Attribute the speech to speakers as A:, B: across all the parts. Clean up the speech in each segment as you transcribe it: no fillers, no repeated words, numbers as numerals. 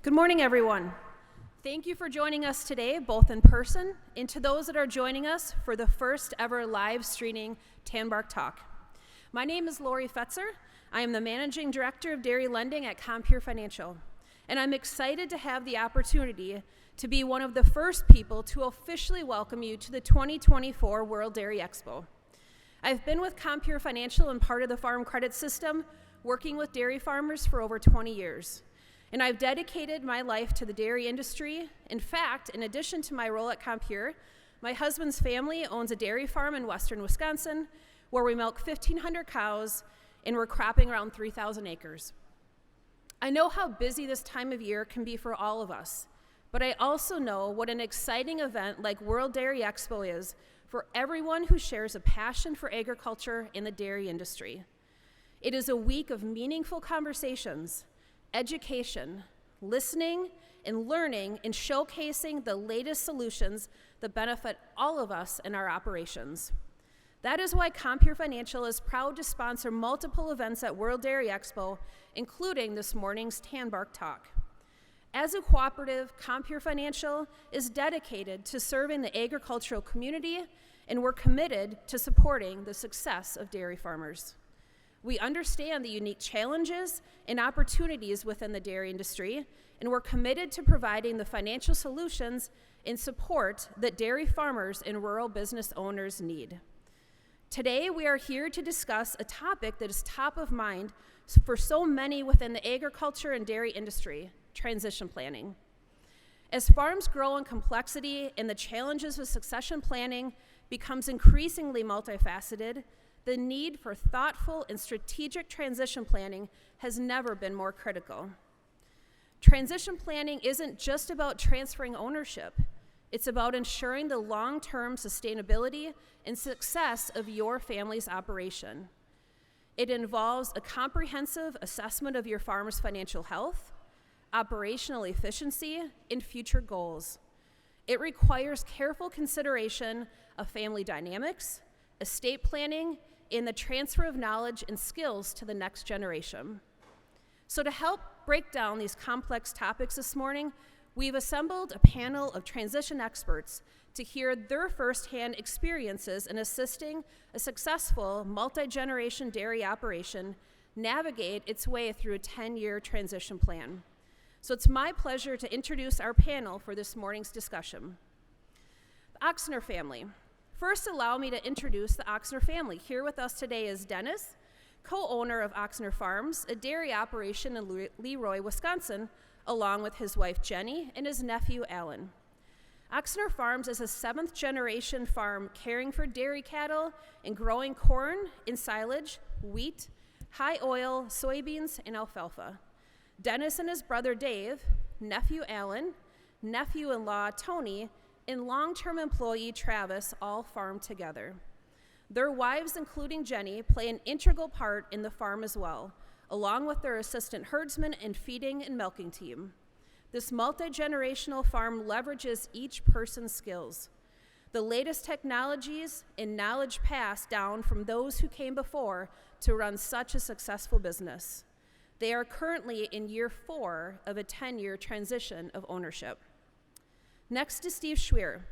A: Good morning, everyone. Thank you for joining us today, both in person and to those that are joining us for the first ever live streaming Tanbark Talk. My name is Lori Fetzer. I am the Managing Director of Dairy Lending at Compeer Financial, and I'm excited to have the opportunity to be one of the first people to officially welcome you to the 2024 World Dairy Expo. I've been with Compeer Financial and part of the farm credit system, working with dairy farmers for over 20 years. And I've dedicated my life to the dairy industry. In fact, in addition to my role at Compeer, my husband's family owns a dairy farm in western Wisconsin where we milk 1,500 cows and we're cropping around 3,000 acres. I know how busy this time of year can be for all of us, but I also know what an exciting event like World Dairy Expo is for everyone who shares a passion for agriculture in the dairy industry. It is a week of meaningful conversations, education, listening, and learning, and showcasing the latest solutions that benefit all of us in our operations. That is why Compeer Financial is proud to sponsor multiple events at World Dairy Expo, including this morning's Tanbark Talk. As a cooperative, Compeer Financial is dedicated to serving the agricultural community, and we're committed to supporting the success of dairy farmers. We understand the unique challenges and opportunities within the dairy industry, and we're committed to providing the financial solutions and support that dairy farmers and rural business owners need. Today, we are here to discuss a topic that is top of mind for so many within the agriculture and dairy industry: transition planning. As farms grow in complexity and the challenges of succession planning becomes increasingly multifaceted, the need for thoughtful and strategic transition planning has never been more critical. Transition planning isn't just about transferring ownership. It's about ensuring the long-term sustainability and success of your family's operation. It involves a comprehensive assessment of your farm's financial health, operational efficiency, and future goals. It requires careful consideration of family dynamics, estate planning, and the transfer of knowledge and skills to the next generation. So to help break down these complex topics this morning, we've assembled a panel of transition experts to hear their firsthand experiences in assisting a successful multi-generation dairy operation navigate its way through a 10-year transition plan. So it's my pleasure to introduce our panel for this morning's discussion. The Oxner family. First, allow me to introduce the Oxner family. Here with us today is Dennis, co-owner of Oxner Farms, a dairy operation in Leroy, Wisconsin, along with his wife Jenny and his nephew Alan. Oxner Farms is a 7th-generation farm caring for dairy cattle and growing corn and silage, wheat, high oil, soybeans, and alfalfa. Dennis and his brother Dave, nephew Alan, nephew-in-law Tony, and long-term employee Travis all farm together. Their wives, including Jenny, play an integral part in the farm as well, along with their assistant herdsman and feeding and milking team. This multi-generational farm leverages each person's skills, the latest technologies and knowledge passed down from those who came before to run such a successful business. They are currently in year 4 of a 10-year transition of ownership. Next is Steve Schweer.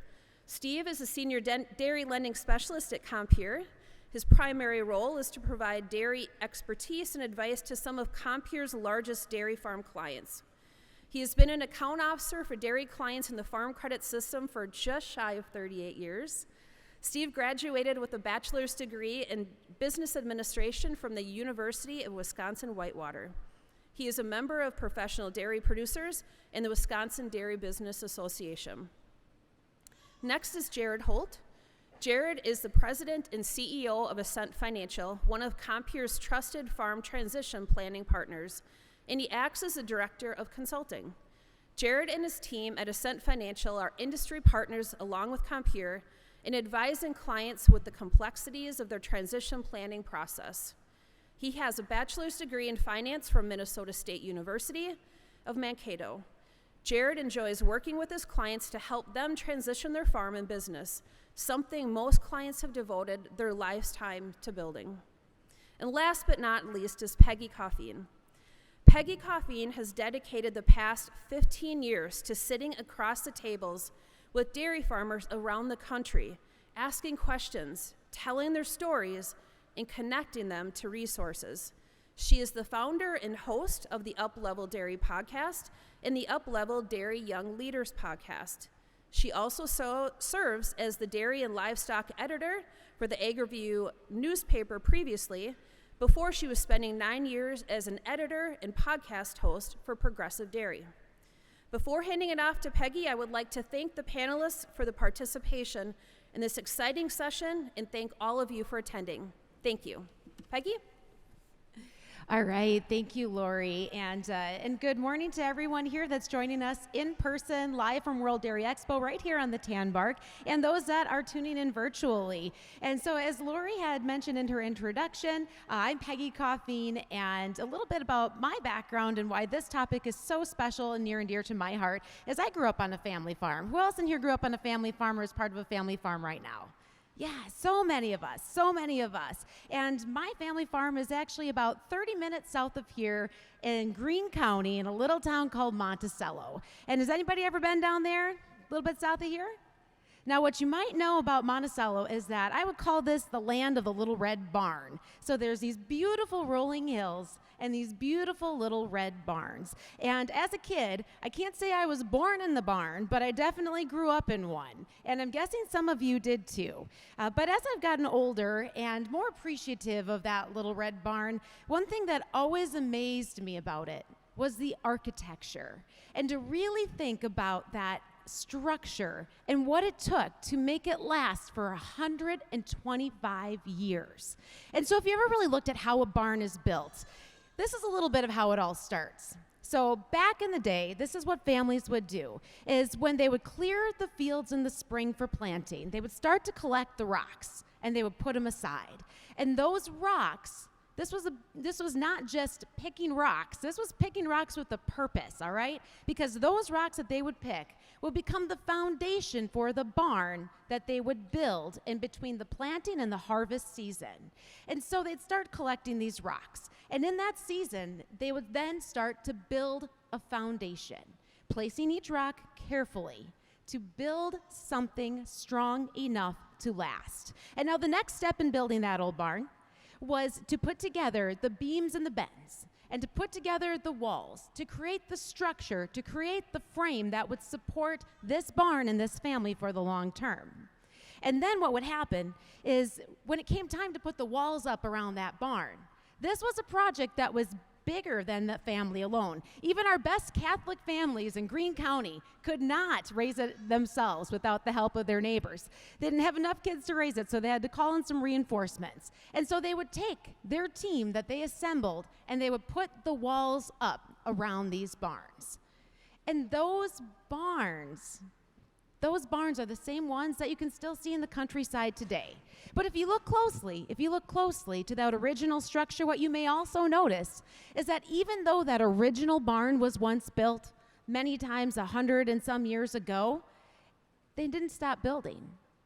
A: Steve is a senior dairy lending specialist at Compeer. His primary role is to provide dairy expertise and advice to some of Compeer's largest dairy farm clients. He has been an account officer for dairy clients in the farm credit system for just shy of 38 years. Steve graduated with a bachelor's degree in business administration from the University of Wisconsin-Whitewater. He is a member of Professional Dairy Producers and the Wisconsin Dairy Business Association. Next is Jared Holt. Jared is the president and CEO of Ascent Financial, one of Compeer's trusted farm transition planning partners, and he acts as a director of consulting. Jared and his team at Ascent Financial are industry partners along with Compeer in advising clients with the complexities of their transition planning process. He has a bachelor's degree in finance from Minnesota State University of Mankato. Jared enjoys working with his clients to help them transition their farm and business, something most clients have devoted their lifetime to building. And last but not least is Peggy Coffeen. Peggy Coffeen has dedicated the past 15 years to sitting across the tables with dairy farmers around the country, asking questions, telling their stories, and connecting them to resources. She is the founder and host of the UpLevel Dairy podcast and the UpLevel Dairy Young Leaders podcast. She also serves as the dairy and livestock editor for the AgriView newspaper previously, before she was spending 9 years as an editor and podcast host for Progressive Dairy. Before handing it off to Peggy, I would like to thank the panelists for the participation in this exciting session and thank all of you for attending. Thank you. Peggy?
B: All right, thank you, Lori, and good morning to everyone here that's joining us in person, live from World Dairy Expo, right here on the Tanbark, and those that are tuning in virtually. And so, as Lori had mentioned in her introduction, I'm Peggy Coffeen, and a little bit about my background and why this topic is so special and near and dear to my heart is I grew up on a family farm. Who else in here grew up on a family farm or is part of a family farm right now? Yeah, so many of us. And my family farm is actually about 30 minutes south of here in Greene County in a little town called Monticello. And has anybody ever been down there, a little bit south of here? Now, what you might know about Monticello is that I would call this the land of the little red barn. So there's these beautiful rolling hills and these beautiful little red barns. And as a kid, I can't say I was born in the barn, but I definitely grew up in one. And I'm guessing some of you did too. But as I've gotten older and more appreciative of that little red barn, one thing that always amazed me about it was the architecture. And to really think about that structure and what it took to make it last for 125 years. And so if you ever really looked at how a barn is built, this is a little bit of how it all starts. So back in the day, this is what families would do, is when they would clear the fields in the spring for planting, they would start to collect the rocks and they would put them aside. And those rocks, this was not just picking rocks. This was picking rocks with a purpose, all right? Because those rocks that they would pick would become the foundation for the barn that they would build in between the planting and the harvest season. And so they'd start collecting these rocks. And in that season, they would then start to build a foundation, placing each rock carefully to build something strong enough to last. And now the next step in building that old barn was to put together the beams and the bends, and to put together the walls, to create the structure, to create the frame that would support this barn and this family for the long term. And then what would happen is when it came time to put the walls up around that barn, this was a project that was bigger than the family alone. Even our best Catholic families in Greene County could not raise it themselves without the help of their neighbors. They didn't have enough kids to raise it, so they had to call in some reinforcements. And so they would take their team that they assembled and they would put the walls up around these barns. And those barns are the same ones that you can still see in the countryside today. But if you look closely to that original structure, what you may also notice is that even though that original barn was once built many times 100 and some years ago, they didn't stop building.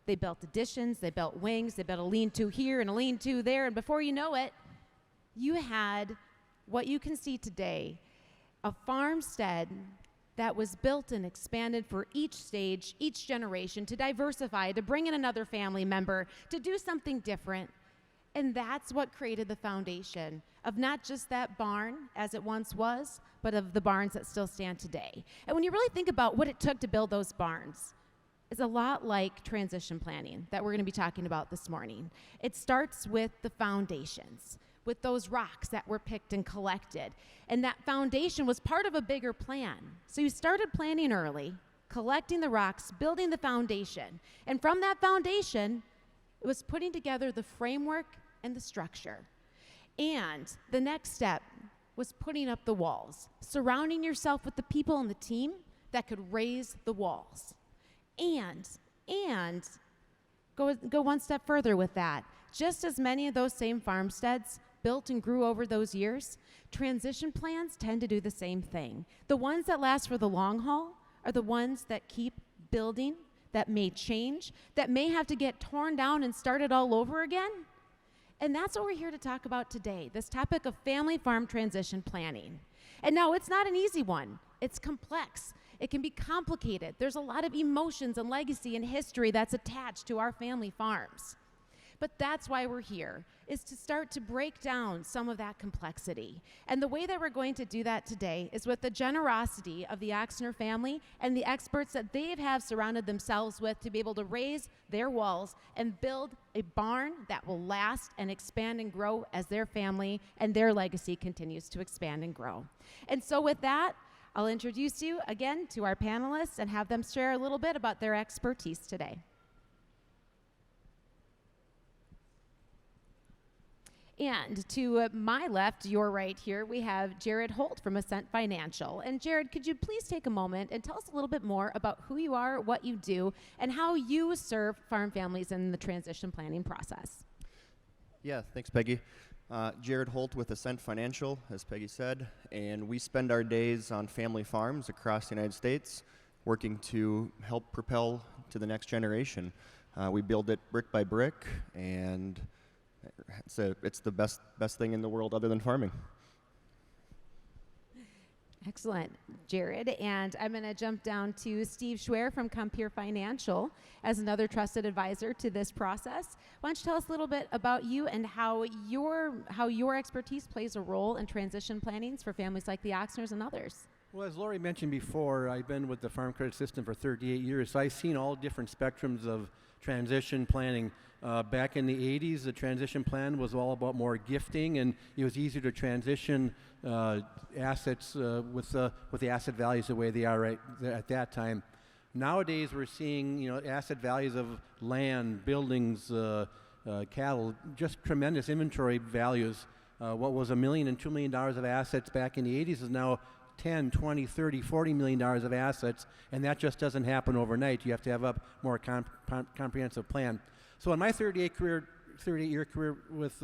B: They built additions, they built wings, they built a lean-to here and a lean-to there, and before you know it, you had what you can see today, a farmstead that was built and expanded for each stage, each generation, to diversify, to bring in another family member, to do something different. And that's what created the foundation of not just that barn as it once was, but of the barns that still stand today. And when you really think about what it took to build those barns, it's a lot like transition planning that we're going to be talking about this morning. It starts with the foundations, with those rocks that were picked and collected. And that foundation was part of a bigger plan. So you started planning early, collecting the rocks, building the foundation. And from that foundation, it was putting together the framework and the structure. And the next step was putting up the walls, surrounding yourself with the people on the team that could raise the walls. And go one step further with that. Just as many of those same farmsteads built and grew over those years, transition plans tend to do the same thing. The ones that last for the long haul are the ones that keep building, that may change, that may have to get torn down and started all over again. And that's what we're here to talk about today, this topic of family farm transition planning. And no, it's not an easy one. It's complex. It can be complicated. There's a lot of emotions and legacy and history that's attached to our family farms. But that's why we're here, is to start to break down some of that complexity. And the way that we're going to do that today is with the generosity of the Oxner family and the experts that they have surrounded themselves with to be able to raise their walls and build a barn that will last and expand and grow as their family and their legacy continues to expand and grow. And so with that, I'll introduce you again to our panelists and have them share a little bit about their expertise today. And to my left, your right here, we have Jared Holt from Ascent Financial. And Jared, could you please take a moment and tell us a little bit more about who you are, what you do, and how you serve farm families in the transition planning process?
C: Yeah, thanks, Peggy. Jared Holt with Ascent Financial, as Peggy said, and we spend our days on family farms across the United States working to help propel to the next generation. We build it brick by brick, and it's the best thing in the world other than farming.
B: Excellent, Jared. And I'm going to jump down to Steve Schwer from Compeer Financial as another trusted advisor to this process. Why don't you tell us a little bit about you and how your expertise plays a role in transition plannings for families like the Oxners and others?
D: Well, as Lori mentioned before, I've been with the Farm Credit System for 38 years, so I've seen all different spectrums of transition planning. Back in the 80s, the transition plan was all about more gifting, and it was easier to transition assets with the asset values the way they are right at that time. Nowadays, we're seeing asset values of land, buildings, cattle, just tremendous inventory values. What was $1 million and $2 million of assets back in the 80s is now 10, 20, 30, 40 million dollars of assets, and that just doesn't happen overnight. You have to have a more comprehensive plan. So in my 38-year career with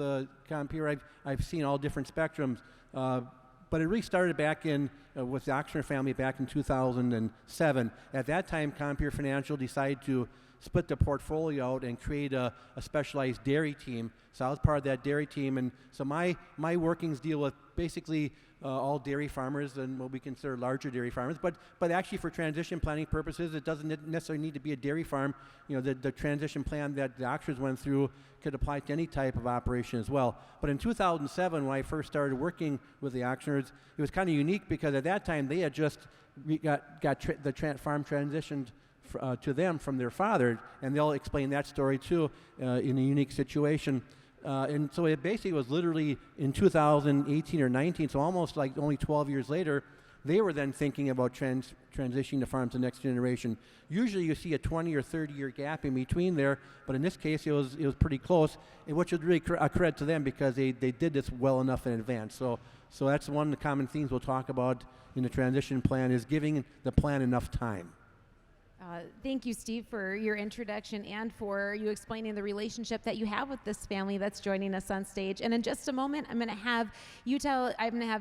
D: Compeer, I've seen all different spectrums, but it really started back with the Oxner family back in 2007. At that time, Compeer Financial decided to split the portfolio out and create a specialized dairy team. So I was part of that dairy team, and so my workings deal with basically all dairy farmers and what we consider larger dairy farmers, but actually for transition planning purposes, it doesn't necessarily need to be a dairy farm. The transition plan that the Oxners went through could apply to any type of operation as well. But in 2007, when I first started working with the Oxners, it was kind of unique because at that time they had just got the farm transitioned to them from their father, and they'll explain that story too in a unique situation. And so it basically was literally in 2018 or 19, so almost like only 12 years later, they were then thinking about transitioning the farm to the next generation. Usually you see a 20 or 30 year gap in between there, but in this case it was pretty close, which is really a credit to them because they did this well enough in advance. So that's one of the common themes we'll talk about in the transition plan, is giving the plan enough time.
B: Thank you, Steve, for your introduction and for you explaining the relationship that you have with this family that's joining us on stage. And in just a moment, I'm going to have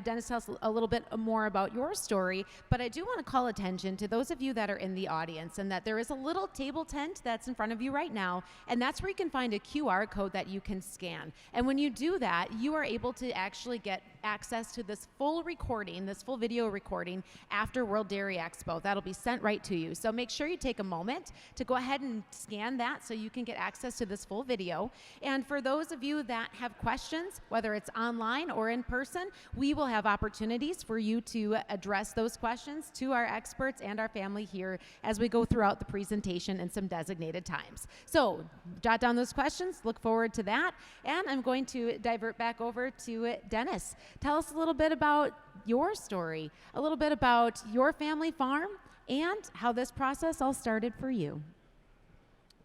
B: Dennis tell us a little bit more about your story. But I do want to call attention to those of you that are in the audience, and that there is a little table tent that's in front of you right now, and that's where you can find a QR code that you can scan. And when you do that, you are able to actually get access to this full video recording after World Dairy Expo. That'll be sent right to you. So make sure you take a moment to go ahead and scan that so you can get access to this full video. And for those of you that have questions, whether it's online or in person, we will have opportunities for you to address those questions to our experts and our family here as we go throughout the presentation in some designated times. So jot down those questions, look forward to that, and I'm going to divert back over to Dennis. Tell us a little bit about your story, a little bit about your family farm, and how this process all started for you.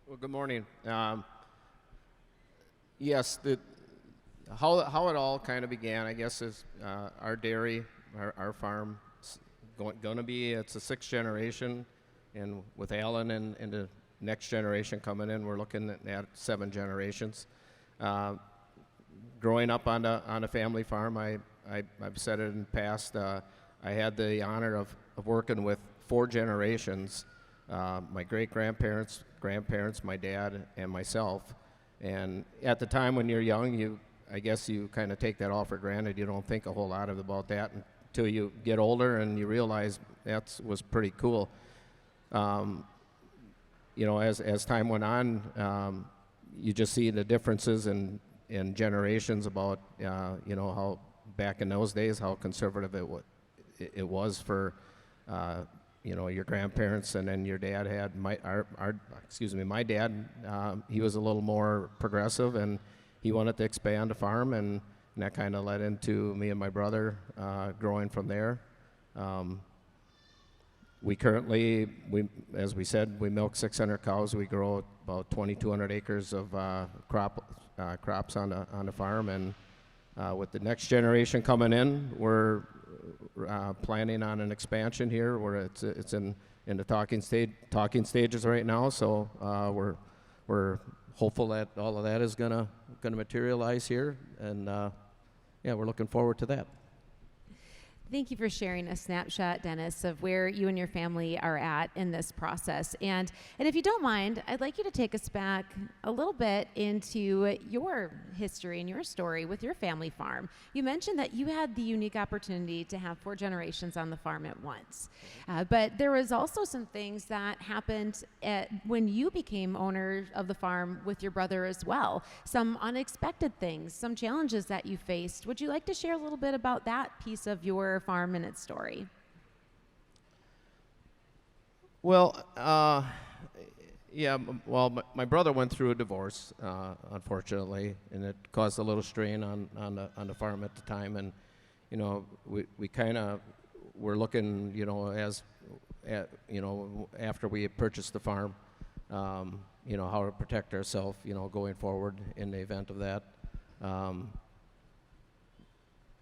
E: Well, good morning. Yes, how it all kind of began, I guess, is our dairy, our farm, it's a sixth generation, and with Alan and the next generation coming in, we're looking at 7 generations. Growing up on a family farm, I've said it in the past, I had the honor of working with 4 generations, my great-grandparents, grandparents, my dad, and myself. And at the time when you're young, I guess you kind of take that all for granted. You don't think a whole lot about that till you get older and you realize that was pretty cool. You know, as time went on, you just see the differences in generations about, you know, how back in those days, how conservative it was for, you know, your grandparents, and then your dad had my dad. He was a little more progressive, and he wanted to expand a farm, and that kind of led into me and my brother growing from there. We currently, as we said, we milk 600 cows. We grow about 2,200 acres of crops on the farm, and with the next generation coming in, we're planning on an expansion here, where it's in the talking stages right now. So we're hopeful that all of that is gonna materialize here, and yeah, we're looking forward to that.
B: Thank you for sharing a snapshot, Dennis, of where you and your family are at in this process. And if you don't mind, I'd like you to take us back a little bit into your history and your story with your family farm. You mentioned that you had the unique opportunity to have 4 generations on the farm at once. But there was also some things that happened when you became owner of the farm with your brother as well. Some unexpected things, some challenges that you faced. Would you like to share a little bit about that piece of your farm and its story?
E: Well, yeah. Well, my brother went through a divorce, unfortunately, and it caused a little strain on the farm at the time. And you know, we kind of were looking, you know, you know, after we had purchased the farm, you know, how to protect ourselves, you know, going forward in the event of that.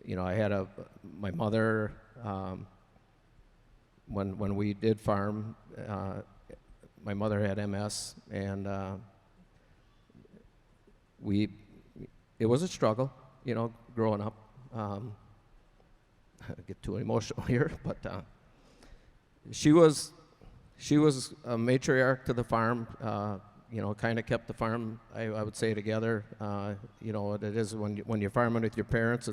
E: You know, I had my mother, when we did farm, my mother had MS, and it was a struggle, you know, growing up. I get too emotional here, but she was a matriarch to the farm. You know, kind of kept the farm, I would say, together. You know, it is when you're farming with your parents,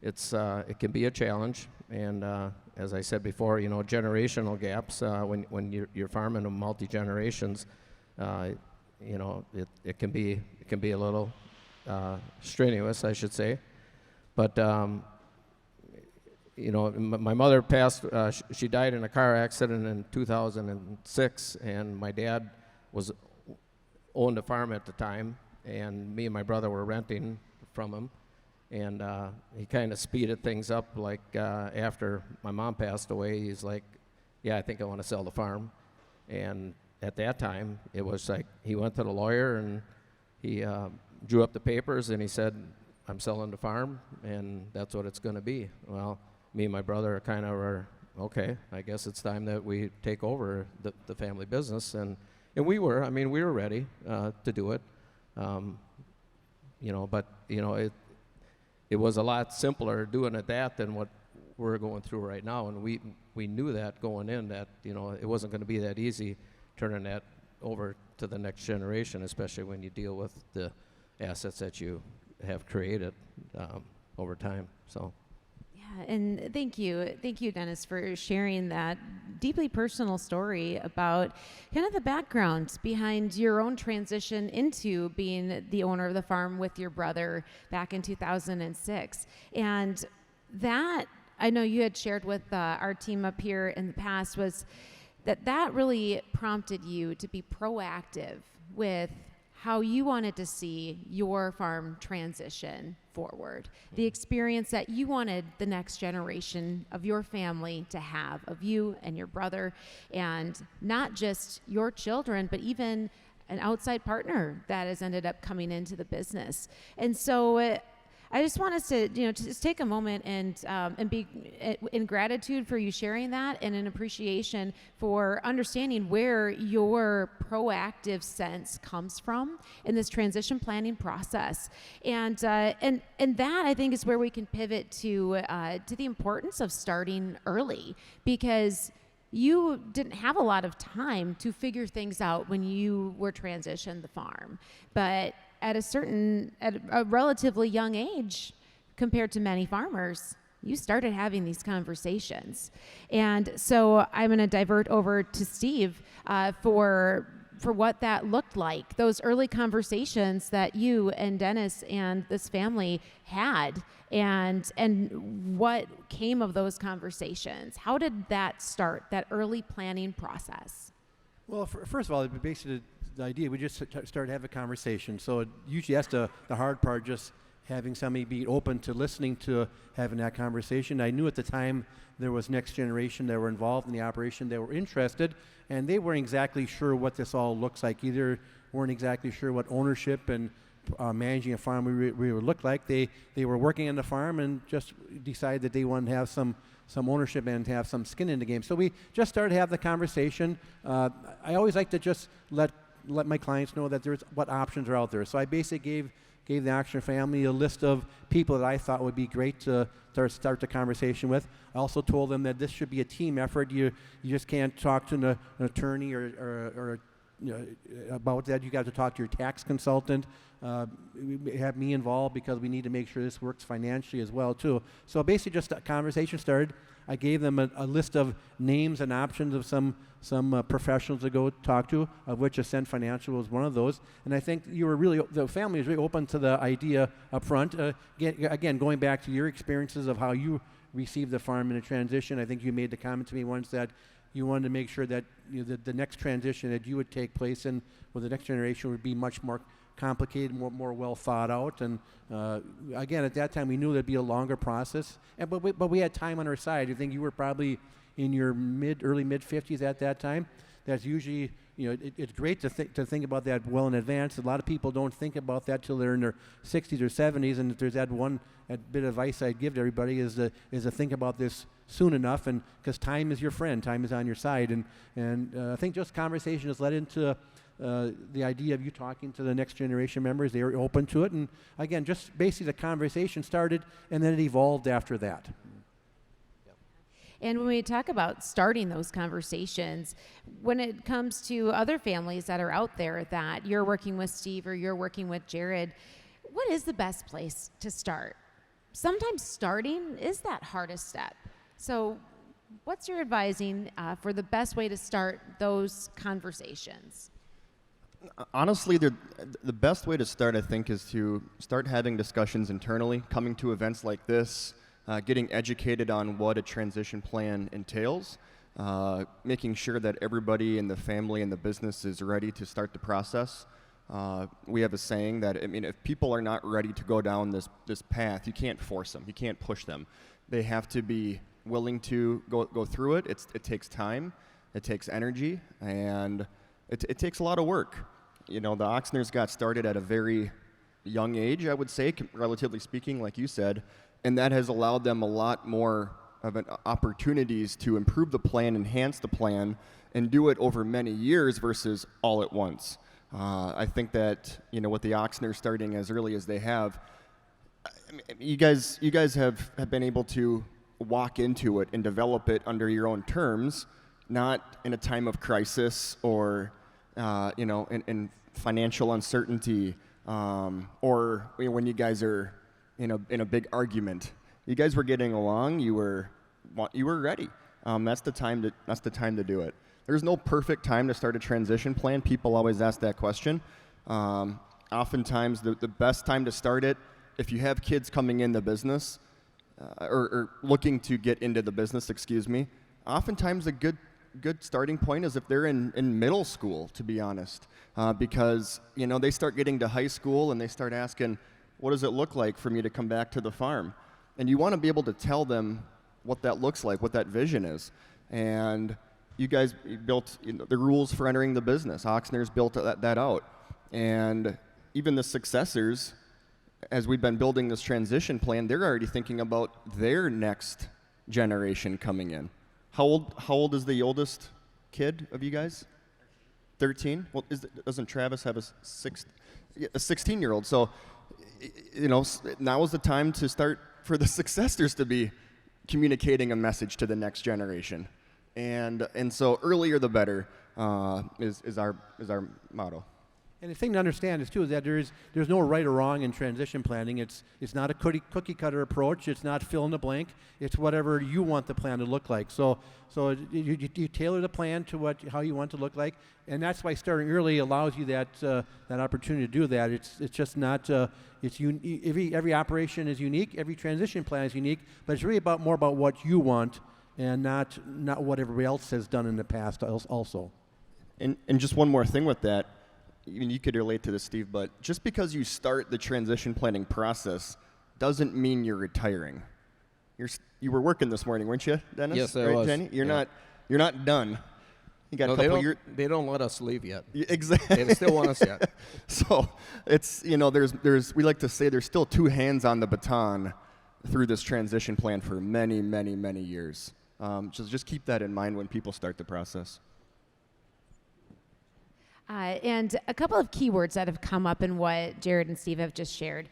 E: it can be a challenge, and as I said before, you know, generational gaps. When you're farming in multi-generations, you know, it can be a little strenuous, I should say. But you know, my mother passed. She died in a car accident in 2006, and my dad owned a farm at the time, and me and my brother were renting from him. And he kind of speeded things up, like after my mom passed away, he's like, yeah, I think I want to sell the farm. And at that time, it was like he went to the lawyer and he drew up the papers and he said, I'm selling the farm, and that's what it's going to be. Well, me and my brother kind of were, okay, I guess it's time that we take over the family business. And we were ready to do it. You know, but, you know, it was a lot simpler doing it than what we're going through right now, and we knew that going in, that, you know, it wasn't going to be that easy turning that over to the next generation, especially when you deal with the assets that you have created over time. So.
B: Yeah, and thank you, Dennis, for sharing that deeply personal story about kind of the background behind your own transition into being the owner of the farm with your brother back in 2006. And that, I know you had shared with our team up here in the past, was that really prompted you to be proactive with how you wanted to see your farm transition forward, the experience that you wanted the next generation of your family to have, of you and your brother, and not just your children, but even an outside partner that has ended up coming into the business. And so I just want us to, you know, to just take a moment and be in gratitude for you sharing that, and in appreciation for understanding where your proactive sense comes from in this transition planning process. And that, I think, is where we can pivot to the importance of starting early, because you didn't have a lot of time to figure things out when you were transitioned the farm, but at a relatively young age compared to many farmers, you started having these conversations. And so I'm going to divert over to Steve for what that looked like, those early conversations that you and Dennis and this family had, and what came of those conversations. How did that start, that early planning process?
D: Well, first of all, basically the idea, we just started having a conversation. So usually that's the hard part, just having somebody be open to listening to having that conversation. I knew at the time there was next generation that were involved in the operation, that were interested, and they weren't exactly sure what this all looks like. Either weren't exactly sure what ownership and managing a farm we would look like. They were working on the farm and just decided that they wanted to have some ownership and to have some skin in the game. So we just started to have the conversation. I always like to just let my clients know that there's what options are out there. So I basically gave the Oxner family a list of people that I thought would be great to start the conversation with. I also told them that this should be a team effort. You just can't talk to an attorney or about that. You got to talk to your tax consultant. Have me involved because we need to make sure this works financially as well too. So basically, just a conversation started. I gave them a list of names and options of some professionals to go talk to, of which Ascent Financial was one of those. And I think the family was really open to the idea up front. Again, going back to your experiences of how you received the farm in a transition, I think you made the comment to me once that you wanted to make sure that the next transition that you would take place in with the next generation would be much more complicated, more well thought out. And again, at that time, we knew there'd be a longer process. But we had time on our side. I think you were probably in your early mid 50s at that time. That's usually, it's great to think about that well in advance. A lot of people don't think about that till they're in their 60s or 70s. And if there's that bit of advice I'd give to everybody is to think about this soon enough, and because time is your friend, time is on your side. And I think just conversation has led into the idea of you talking to the next generation members. They were open to it, and again, just basically the conversation started, and then it evolved after that.
B: And when we talk about starting those conversations, when it comes to other families that are out there that you're working with Steve or you're working with Jared, what is the best place to start? Sometimes starting is that hardest step. So what's your advising for the best way to start those conversations?
C: Honestly, the best way to start, I think, is to start having discussions internally, coming to events like this, getting educated on what a transition plan entails, making sure that everybody in the family and the business is ready to start the process. We have a saying that, if people are not ready to go down this path, you can't force them, you can't push them. They have to be willing to go through it. It takes time, it takes energy, and it takes a lot of work. The Oxners got started at a very young age, I would say, relatively speaking, like you said, and that has allowed them a lot more of opportunities to improve the plan, enhance the plan, and do it over many years versus all at once. I think that, with the Oxners starting as early as they have, you guys have been able to walk into it and develop it under your own terms, not in a time of crisis or in financial uncertainty, or when you guys are in a big argument. You guys were getting along. You were ready. That's the time to do it. There's no perfect time to start a transition plan. People always ask that question. Oftentimes, the best time to start it, if you have kids coming in the business or looking to get into the business, oftentimes a good starting point is if they're in middle school, to be honest, because they start getting to high school and they start asking, what does it look like for me to come back to the farm? And you want to be able to tell them what that looks like, what that vision is. And you guys built the rules for entering the business. Oxner's built that out. And even the successors, as we've been building this transition plan, they're already thinking about their next generation coming in. How old is the oldest kid of you guys? 13? Well, doesn't Travis have a 16-year-old? So, now is the time to start for the successors to be communicating a message to the next generation, and so earlier the better is our motto.
D: And the thing to understand is too is that there's no right or wrong in transition planning. It's not a cookie cutter approach. It's not fill in the blank. It's whatever you want the plan to look like. So you tailor the plan to how you want it to look like, and that's why starting early allows you that opportunity to do that. It's just not every operation is unique. Every transition plan is unique, but it's really more about what you want and not what everybody else has done in the past also.
C: And just one more thing with that. You could relate to this, Steve, but just because you start the transition planning process doesn't mean you're retiring. You were working this morning, weren't you, Dennis?
E: Yes, I
C: right,
E: was.
C: Jenny? You're not done. You got a couple years.
E: They don't let us leave yet.
C: Exactly.
E: They still want us yet.
C: So it's there's we like to say there's still two hands on the baton through this transition plan for many, many, many years. Just keep that in mind when people start the process.
B: And a couple of keywords that have come up in what Jared and Steve have just shared.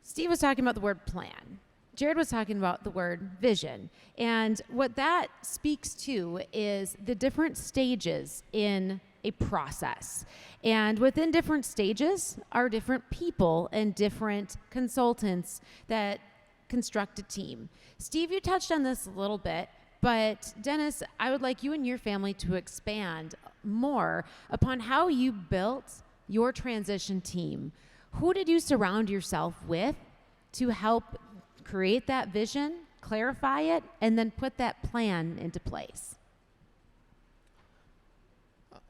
B: Steve was talking about the word plan. Jared was talking about the word vision. And what that speaks to is the different stages in a process. And within different stages are different people and different consultants that construct a team. Steve, you touched on this a little bit, but Dennis, I would like you and your family to expand more upon how you built your transition team. Who did you surround yourself with to help create that vision, clarify it, and then put that plan into place?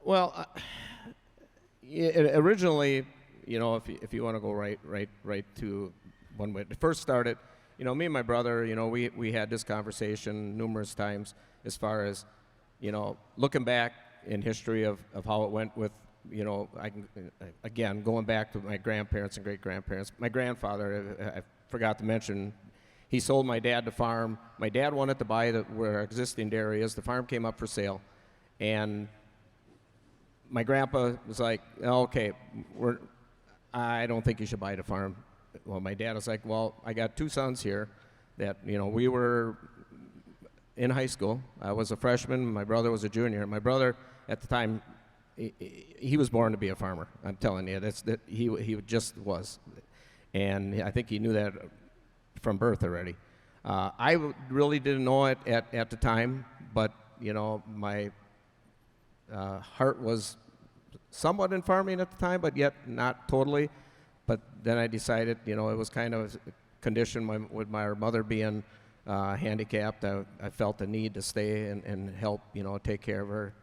E: Well, originally, if you want to go right to when it first started, me and my brother, we had this conversation numerous times as far as, looking back in history of how it went with, again, going back to my grandparents and great-grandparents. My grandfather, I forgot to mention, he sold my dad the farm. My dad wanted to buy where our existing dairy is. The farm came up for sale. And my grandpa was like, okay, I don't think you should buy the farm. Well, my dad was like, well, I got two sons here that, we were in high school. I was a freshman. My brother was a junior. My brother, at the time, he was born to be a farmer. I'm telling you, he just was. And I think he knew that from birth already. I really didn't know it at the time, but, my heart was somewhat in farming at the time, but yet not totally. But then I decided, it was kind of a condition with my mother being handicapped. I felt the need to stay and help, take care of her.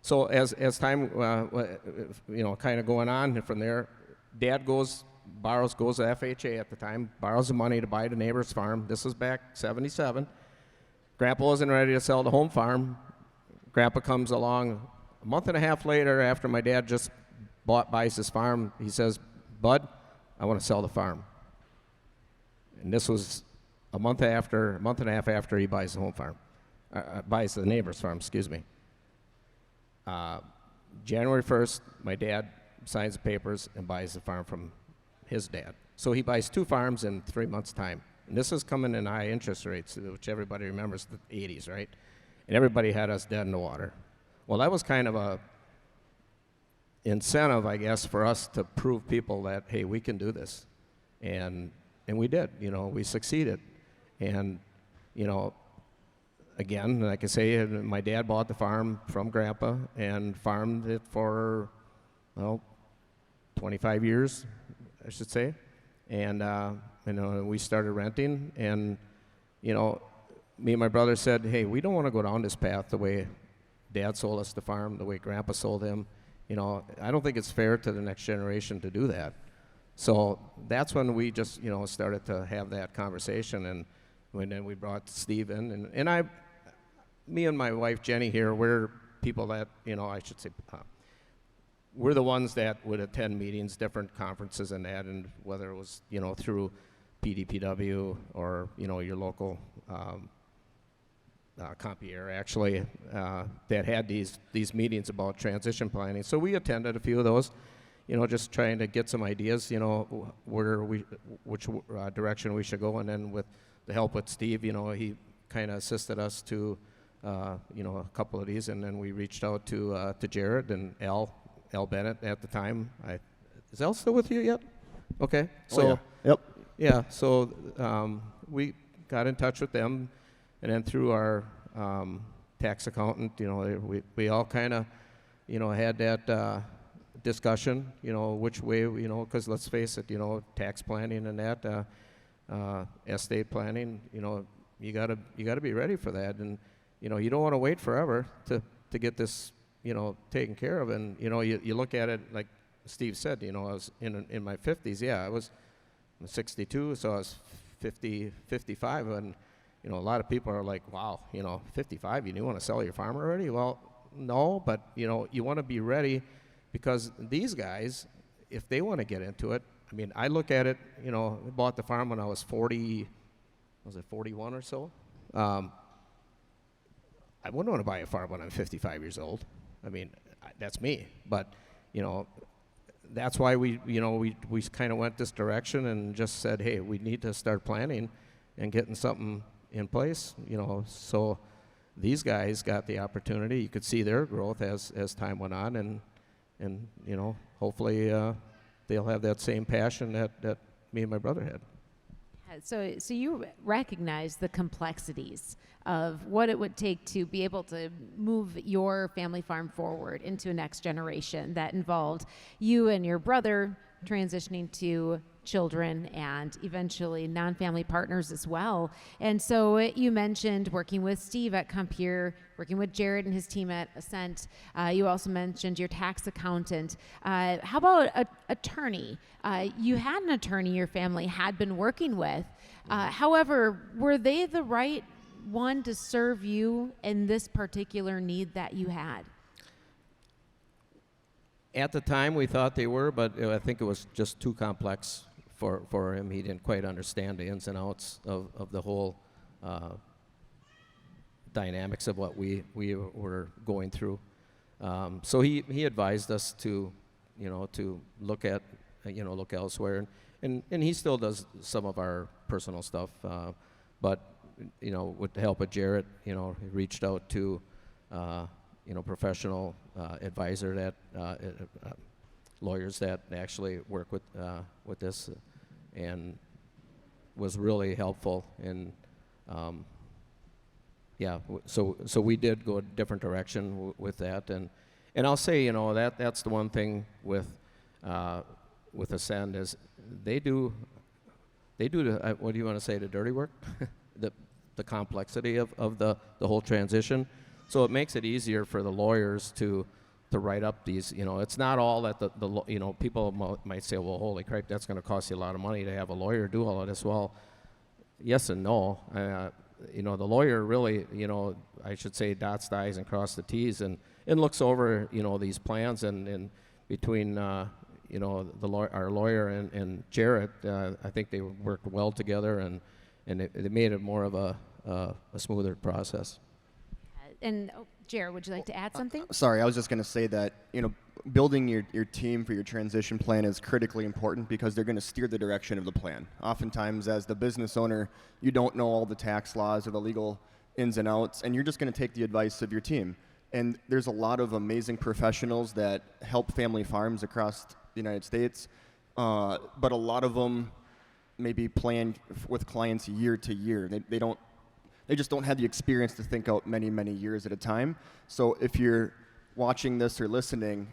E: So as time, kind of going on from there, Dad goes to FHA at the time, borrows the money to buy the neighbor's farm. This was back 77. Grandpa wasn't ready to sell the home farm. Grandpa comes along a month and a half later after my dad just buys his farm. He says, Bud, I want to sell the farm. And this was a month and a half after he buys the home farm, buys the neighbor's farm, excuse me. January 1st, my dad signs the papers and buys the farm from his dad. So he buys two farms in 3 months' time. And this is coming in high interest rates, which everybody remembers the 80s, right? And everybody had us dead in the water. Well, that was kind of a incentive, I guess, for us to prove people that, hey, we can do this. And we did, we succeeded. And, again, like I say, my dad bought the farm from Grandpa and farmed it for, 25 years, I should say. And, we started renting. And, me and my brother said, hey, we don't want to go down this path the way Dad sold us the farm, the way Grandpa sold him. I don't think it's fair to the next generation to do that. So that's when we just, started to have that conversation. And then we brought Steve in. And me and my wife, Jenny, here, we're people that, I should say, we're the ones that would attend meetings, different conferences and that, and whether it was, through PDPW or, your local Compeer, actually, that had these meetings about transition planning. So we attended a few of those, just trying to get some ideas, which direction we should go. And then with the help with Steve, he kind of assisted us to, a couple of these. And then we reached out to Jared and Al, Al Bennett at the time. Is Al still with you yet? Okay. So
C: Oh, yeah. Yep.
E: yeah, so we got in touch with them, and then through our tax accountant, we all kind of, had that discussion, which way, because let's face it, tax planning and that, estate planning, you gotta be ready for that, and you don't want to wait forever to get this, taken care of, and you look at it like Steve said, I was in my 50s, yeah, I'm 62, so I was 55, and a lot of people are like, wow, 55, you want to sell your farm already? Well, no, but you want to be ready, because these guys, if they want to get into it, I mean, I look at it, I bought the farm when I was 41 or so. I wouldn't want to buy a farm when I'm 55 years old. I mean, that's me, but that's why we kind of went this direction and just said, hey, we need to start planning and getting something in place, so these guys got the opportunity. You could see their growth as time went on, and hopefully they'll have that same passion that me and my brother had.
B: So you recognize the complexities of what it would take to be able to move your family farm forward into a next generation that involved you and your brother transitioning to children and eventually non-family partners as well. And so you mentioned working with Steve at Compeer, working with Jared and his team at Ascent. You also mentioned your tax accountant. How about an attorney? You had an attorney your family had been working with. However, were they the right one to serve you in this particular need that you had?
E: At the time, we thought they were, but I think it was just too complex for him. He didn't quite understand the ins and outs of the whole dynamics of what we were going through. So he advised us to look at look elsewhere, and he still does some of our personal stuff, but with the help of Jarrett, he reached out to professional advisor that lawyers that actually work with this, and was really helpful. And so we did go a different direction with that, and I'll say that's the one thing with Ascend is they do the what do you want to say, the dirty work, the complexity of the whole transition. So it makes it easier for the lawyers to write up these. It's not all that the people might say, well, holy crap, that's going to cost you a lot of money to have a lawyer do all of this. Well, yes and no. The lawyer really, I should say, dots the I's and cross the T's and looks over, these plans, and between, our lawyer and Jarrett, I think they worked well together, and it made it more of a smoother process.
B: And Jared, would you like to add something?
C: Sorry, I was just going to say that, building your team for your transition plan is critically important, because they're going to steer the direction of the plan. Oftentimes, as the business owner, you don't know all the tax laws or the legal ins and outs, and you're just going to take the advice of your team. And there's a lot of amazing professionals that help family farms across the United States, but a lot of them maybe plan with clients year to year. They just don't have the experience to think out many, many years at a time. So if you're watching this or listening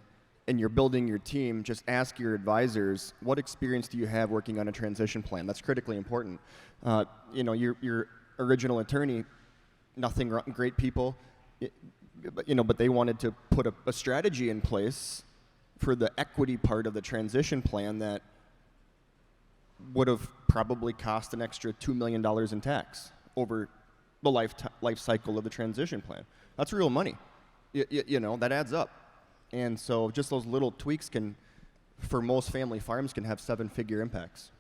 C: and you're building your team, just ask your advisors, what experience do you have working on a transition plan? That's critically important. Your original attorney, nothing wrong, great people, but they wanted to put a strategy in place for the equity part of the transition plan that would have probably cost an extra $2 million in tax over the life cycle of the transition plan. That's real money. That adds up. And so just those little tweaks for most family farms can have 7-figure impacts.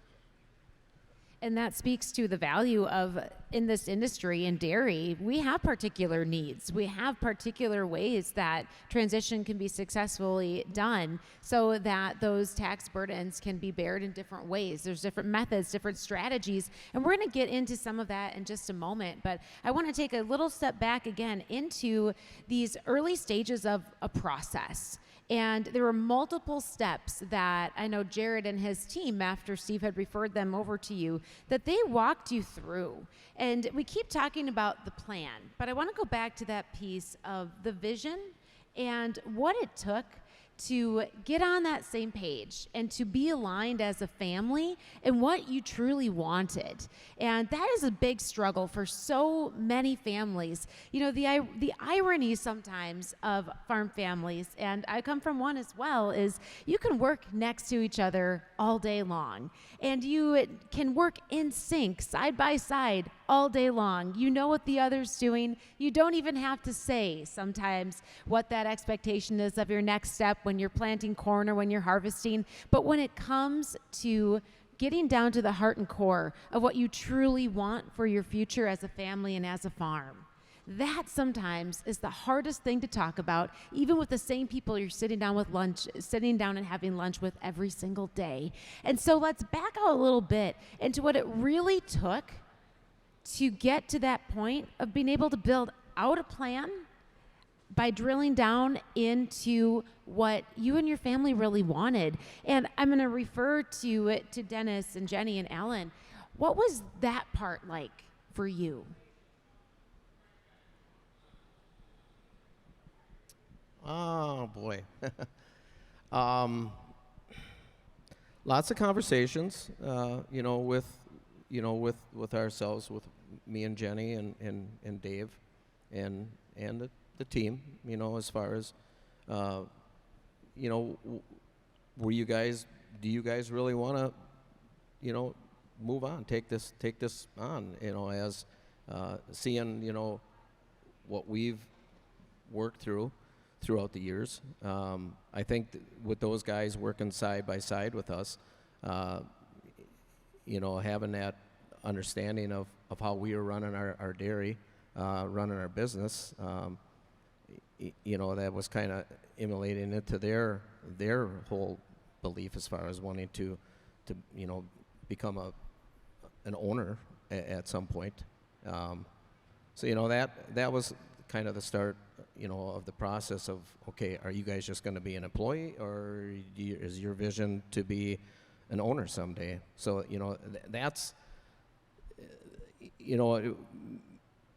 B: And that speaks to the value of, in this industry, in dairy, we have particular needs. We have particular ways that transition can be successfully done so that those tax burdens can be bared in different ways. There's different methods, different strategies, and we're going to get into some of that in just a moment. But I want to take a little step back again into these early stages of a process. And there were multiple steps that I know Jared and his team, after Steve had referred them over to you, that they walked you through. And we keep talking about the plan, but I want to go back to that piece of the vision and what it took to get on that same page and to be aligned as a family and what you truly wanted. And that is a big struggle for so many families. You know, the irony sometimes of farm families, and I come from one as well, is you can work next to each other all day long. And you can work in sync, side by side, all day long. You know what the other's doing. You don't even have to say sometimes what that expectation is of your next step when you're planting corn or when you're harvesting. But when it comes to getting down to the heart and core of what you truly want for your future as a family and as a farm, that sometimes is the hardest thing to talk about, even with the same people you're sitting down and having lunch with every single day. And so let's back out a little bit into what it really took to get to that point of being able to build out a plan by drilling down into what you and your family really wanted. And I'm going to refer to Dennis and Jenny and Alan. What was that part like for you?
E: Oh boy. Lots of conversations, with ourselves, with me and Jenny and Dave and the team, as far as, do you guys really want to, move on, take this on, as seeing, what we've worked throughout the years. I think with those guys working side by side with us, having that understanding of how we are running our dairy, running our business, that was kind of emulating into their whole belief as far as wanting to become an owner at some point. So that was kind of the start, of the process of, okay, are you guys just going to be an employee, or is your vision to be an owner someday? So that's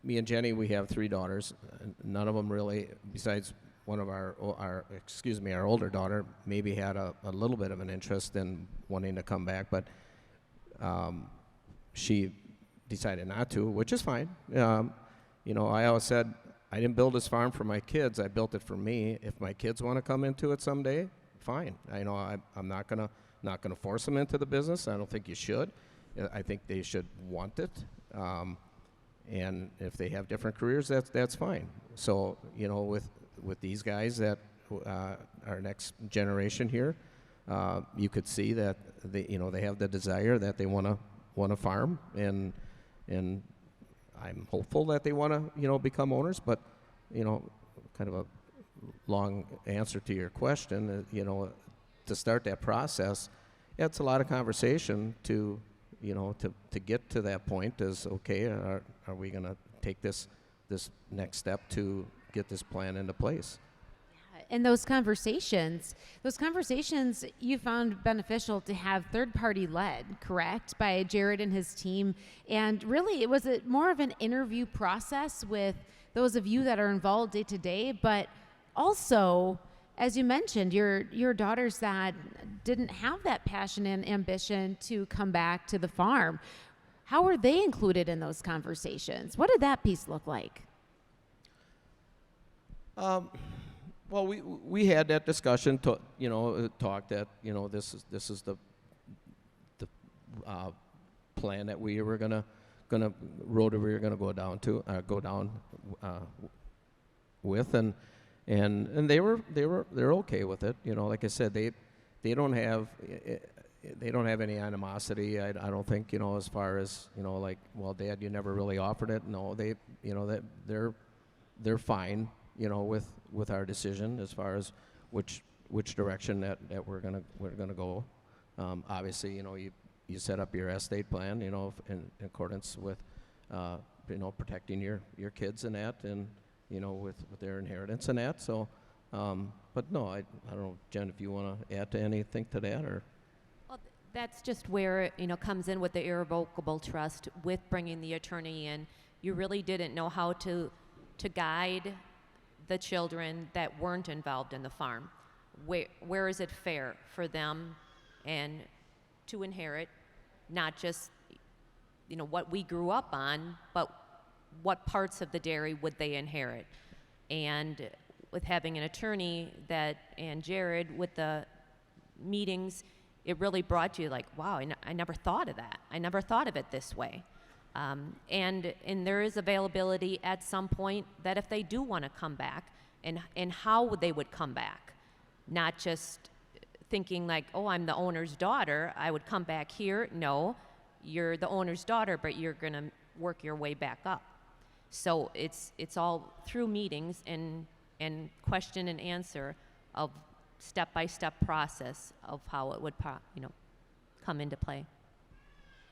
E: me and Jenny, we have 3 daughters. None of them really, besides one of our older daughter, maybe had a little bit of an interest in wanting to come back, but she decided not to, which is fine. I always said, I didn't build this farm for my kids. I built it for me. If my kids want to come into it someday, fine. I'm not gonna force them into the business. I don't think you should. I think they should want it. And if they have different careers, that's fine. So with these guys that our next generation here, you could see that they have the desire that they want to farm, and I'm hopeful that they want to become owners. But kind of a long answer to your question, to start that process, it's a lot of conversation to get to that point. Is okay, are we going to take this next step to get this plan into place?
B: And those conversations you found beneficial to have third-party led, correct, by Jared and his team. And really, it was more of an interview process with those of you that are involved day to day, but also, as you mentioned, your daughters that didn't have that passion and ambition to come back to the farm. How were they included in those conversations? What did that piece look like?
E: Well, we had that discussion, talked that this is the plan that we were gonna road that we were gonna go down with, and they're okay with it. Like I said, they don't have they don't have any animosity. I don't think, as far as, like, well, Dad, you never really offered it. No, they, that they're fine, with our decision as far as which direction that we're gonna go. Obviously, you set up your estate plan, in accordance with, protecting your kids and that, and with their inheritance and that. So, but no, I don't know, Jen, if you want to add to anything to that, or.
F: Well, that's just where comes in with the irrevocable trust with bringing the attorney in. You really didn't know how to guide the children that weren't involved in the farm. Where is it fair for them and to inherit not just what we grew up on, but what parts of the dairy would they inherit? And with having an attorney and Jared with the meetings, it really brought you like, wow, I never thought of that. I never thought of it this way. And there is availability at some point that if they do want to come back, and how they would come back, not just thinking like, oh, I'm the owner's daughter, I would come back here. No, you're the owner's daughter, but you're going to work your way back up. So it's all through meetings and question and answer of step-by-step process of how it would come into play.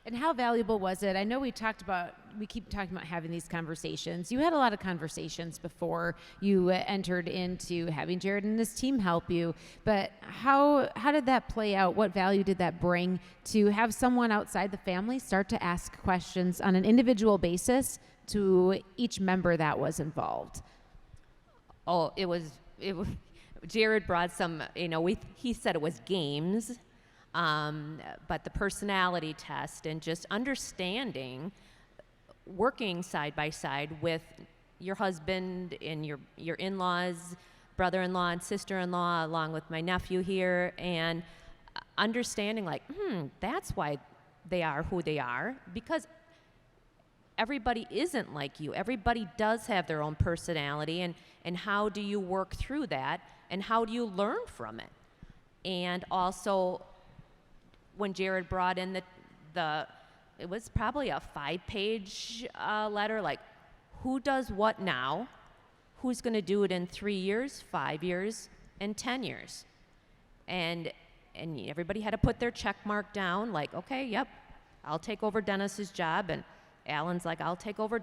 B: And how valuable was it? I know we keep talking about having these conversations. You had a lot of conversations before you entered into having Jared and his team help you, but how did that play out? What value did that bring to have someone outside the family start to ask questions on an individual basis to each member that was involved?
F: Oh, it was Jared brought some, he said it was games. But the personality test and just understanding, working side by side with your husband and your in-laws, brother-in-law and sister-in-law, along with my nephew here, and understanding like, that's why they are who they are, because everybody isn't like you. Everybody does have their own personality, and how do you work through that, and how do you learn from it? And also, when Jared brought in it was probably a 5-page letter, like who does what now, who's going to do it in 3 years, 5 years, and 10 years. And everybody had to put their check mark down, like, okay, yep, I'll take over Dennis's job, and Alan's like, I'll take over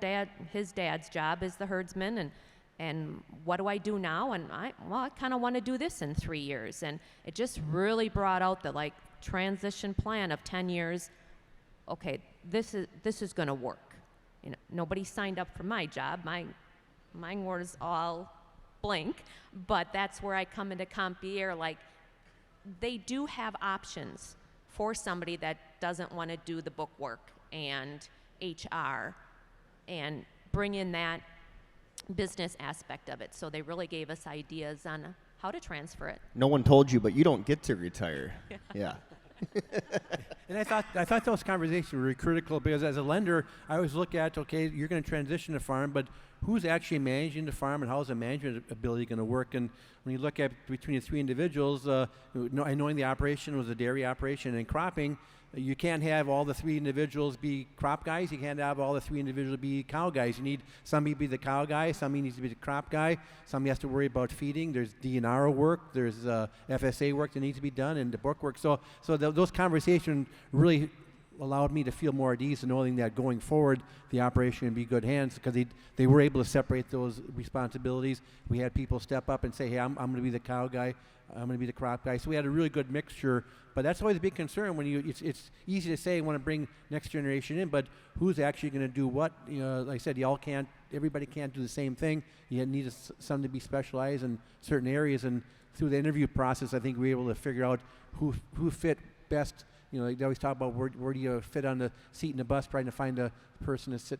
F: his dad's job as the herdsman, and what do I do now? And I kind of want to do this in 3 years. And it just really brought out the transition plan of 10 years. Okay, this is going to work. Nobody signed up for my job. Mine was all blank, but that's where I come into Compeer. Like, they do have options for somebody that doesn't want to do the book work and HR and bring in that business aspect of it. So they really gave us ideas on how to transfer it.
C: No one told you, but you don't get to retire. Yeah.
D: And I thought those conversations were really critical, because as a lender, I always look at, okay, you're going to transition the farm, but who's actually managing the farm, and how's the management ability going to work? And when you look at between the three individuals, knowing the operation was a dairy operation and cropping, you can't have all the three individuals be crop guys. You can't have all the three individuals be cow guys. You need somebody to be the cow guy, somebody needs to be the crop guy, somebody has to worry about feeding. There's DNR work, there's FSA work that needs to be done, and the book work. So those conversations really allowed me to feel more at ease, knowing that going forward, the operation would be good hands, because they were able to separate those responsibilities. We had people step up and say, hey, I'm going to be the cow guy, I'm going to be the crop guy. So we had a really good mixture, but that's always a big concern when it's easy to say you want to bring next generation in, but who's actually going to do what? Like I said, everybody can't do the same thing. You need some to be specialized in certain areas, and through the interview process, I think we were able to figure out who fit best. They always talk about where do you fit on the seat in the bus, trying to find a person to sit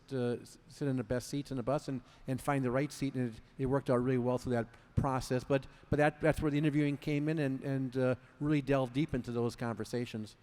D: in the best seats in the bus and find the right seat, and it worked out really well through that process. But that's where the interviewing came in and really delved deep into those conversations.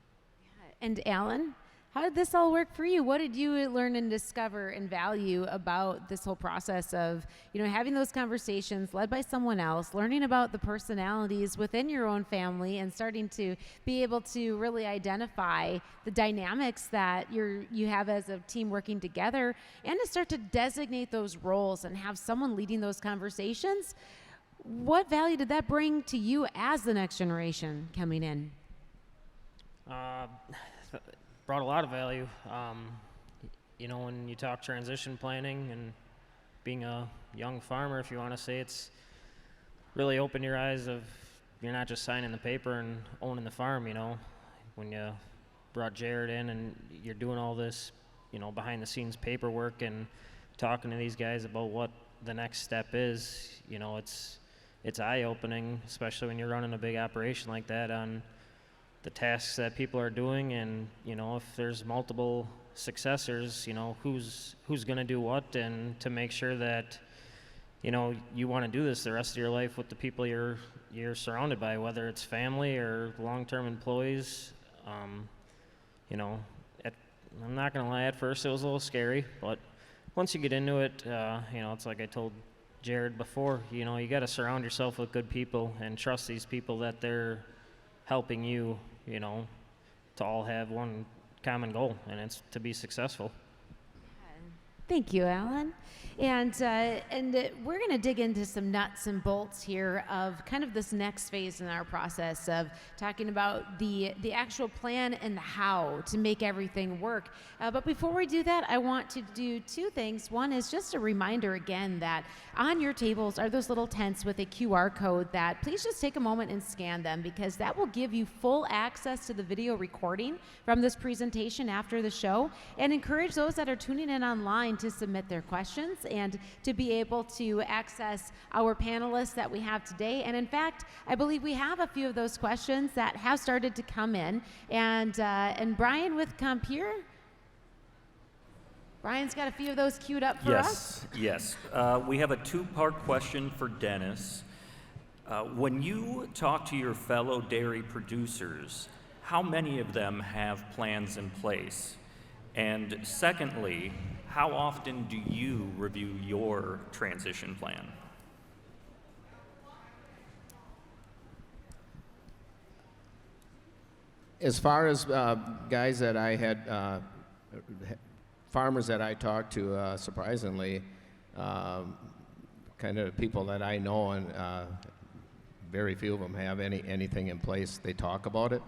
B: Yeah. And Alan, how did this all work for you? What did you learn and discover and value about this whole process of, having those conversations led by someone else, learning about the personalities within your own family, and starting to be able to really identify the dynamics that you have as a team working together, and to start to designate those roles and have someone leading those conversations? What value did that bring to you as the next generation coming in?
G: Brought a lot of value. When you talk transition planning and being a young farmer, if you want to say, it's really opened your eyes of you're not just signing the paper and owning the farm. When you brought Jared in and you're doing all this, behind the scenes paperwork and talking to these guys about what the next step is, it's eye-opening, especially when you're running a big operation like that, on the tasks that people are doing, and if there's multiple successors, who's going to do what, and to make sure that you want to do this the rest of your life with the people you're surrounded by, whether it's family or long-term employees. I'm not going to lie, at first it was a little scary, but once you get into it, it's like I told Jared before, you got to surround yourself with good people and trust these people that they're helping you, to all have one common goal, and it's to be successful.
B: Thank you, Alan. And we're going to dig into some nuts and bolts here of kind of this next phase in our process of talking about the actual plan and the how to make everything work. But before we do that, I want to do two things. One is just a reminder again that on your tables are those little tents with a QR code that please just take a moment and scan them, because that will give you full access to the video recording from this presentation after the show, and encourage those that are tuning in online to submit their questions and to be able to access our panelists that we have today. And in fact, I believe we have a few of those questions that have started to come in. And Brian with Compeer, Brian's got a few of those queued up for us.
H: Yes. We have a two-part question for Dennis. When you talk to your fellow dairy producers, how many of them have plans in place? And secondly, how often do you review your transition plan?
E: As far as guys that I had, farmers that I talked to, surprisingly, kind of people that I know, and very few of them have anything in place. They talk about it,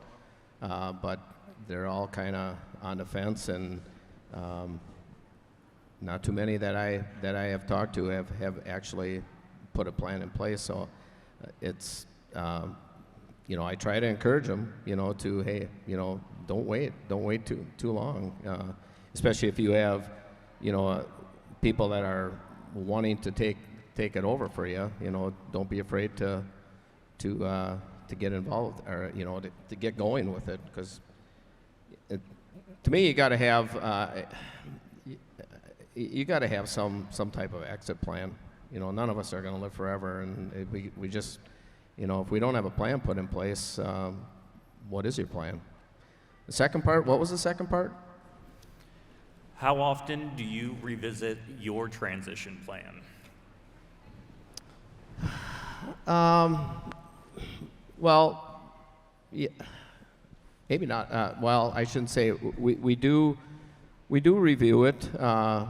E: but they're all kind of on the fence, and not too many that I have talked to have actually put a plan in place. So it's I try to encourage them, to, hey, don't wait too long, especially if you have people that are wanting to take it over for you. Don't be afraid to get involved, or to get going with it, because to me, you got to have some type of exit plan. None of us are going to live forever, and we just, if we don't have a plan put in place, what is your plan? The second part, what was the second part?
H: How often do you revisit your transition plan?
E: Well, yeah, maybe not. Well, I shouldn't say we do review it. I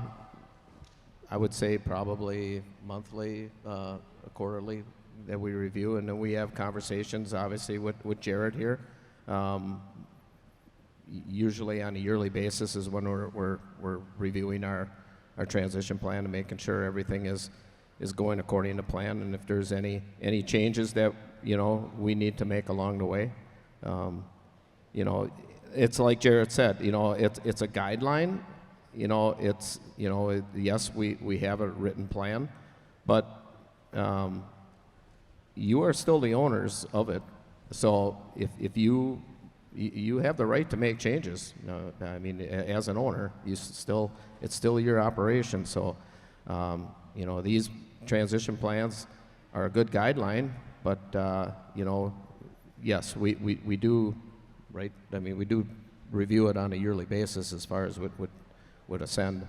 E: would say probably monthly, quarterly, that we review, and then we have conversations, obviously, with Jared here. Usually on a yearly basis is when we're reviewing our transition plan and making sure everything is going according to plan, and if there's any changes that we need to make along the way. It's like Jared said, it's a guideline. Yes, we have a written plan, but you are still the owners of it. So if you have the right to make changes. As an owner, it's still your operation. So, these transition plans are a good guideline, but yes, we do, right? We do review it on a yearly basis as far as would ascend.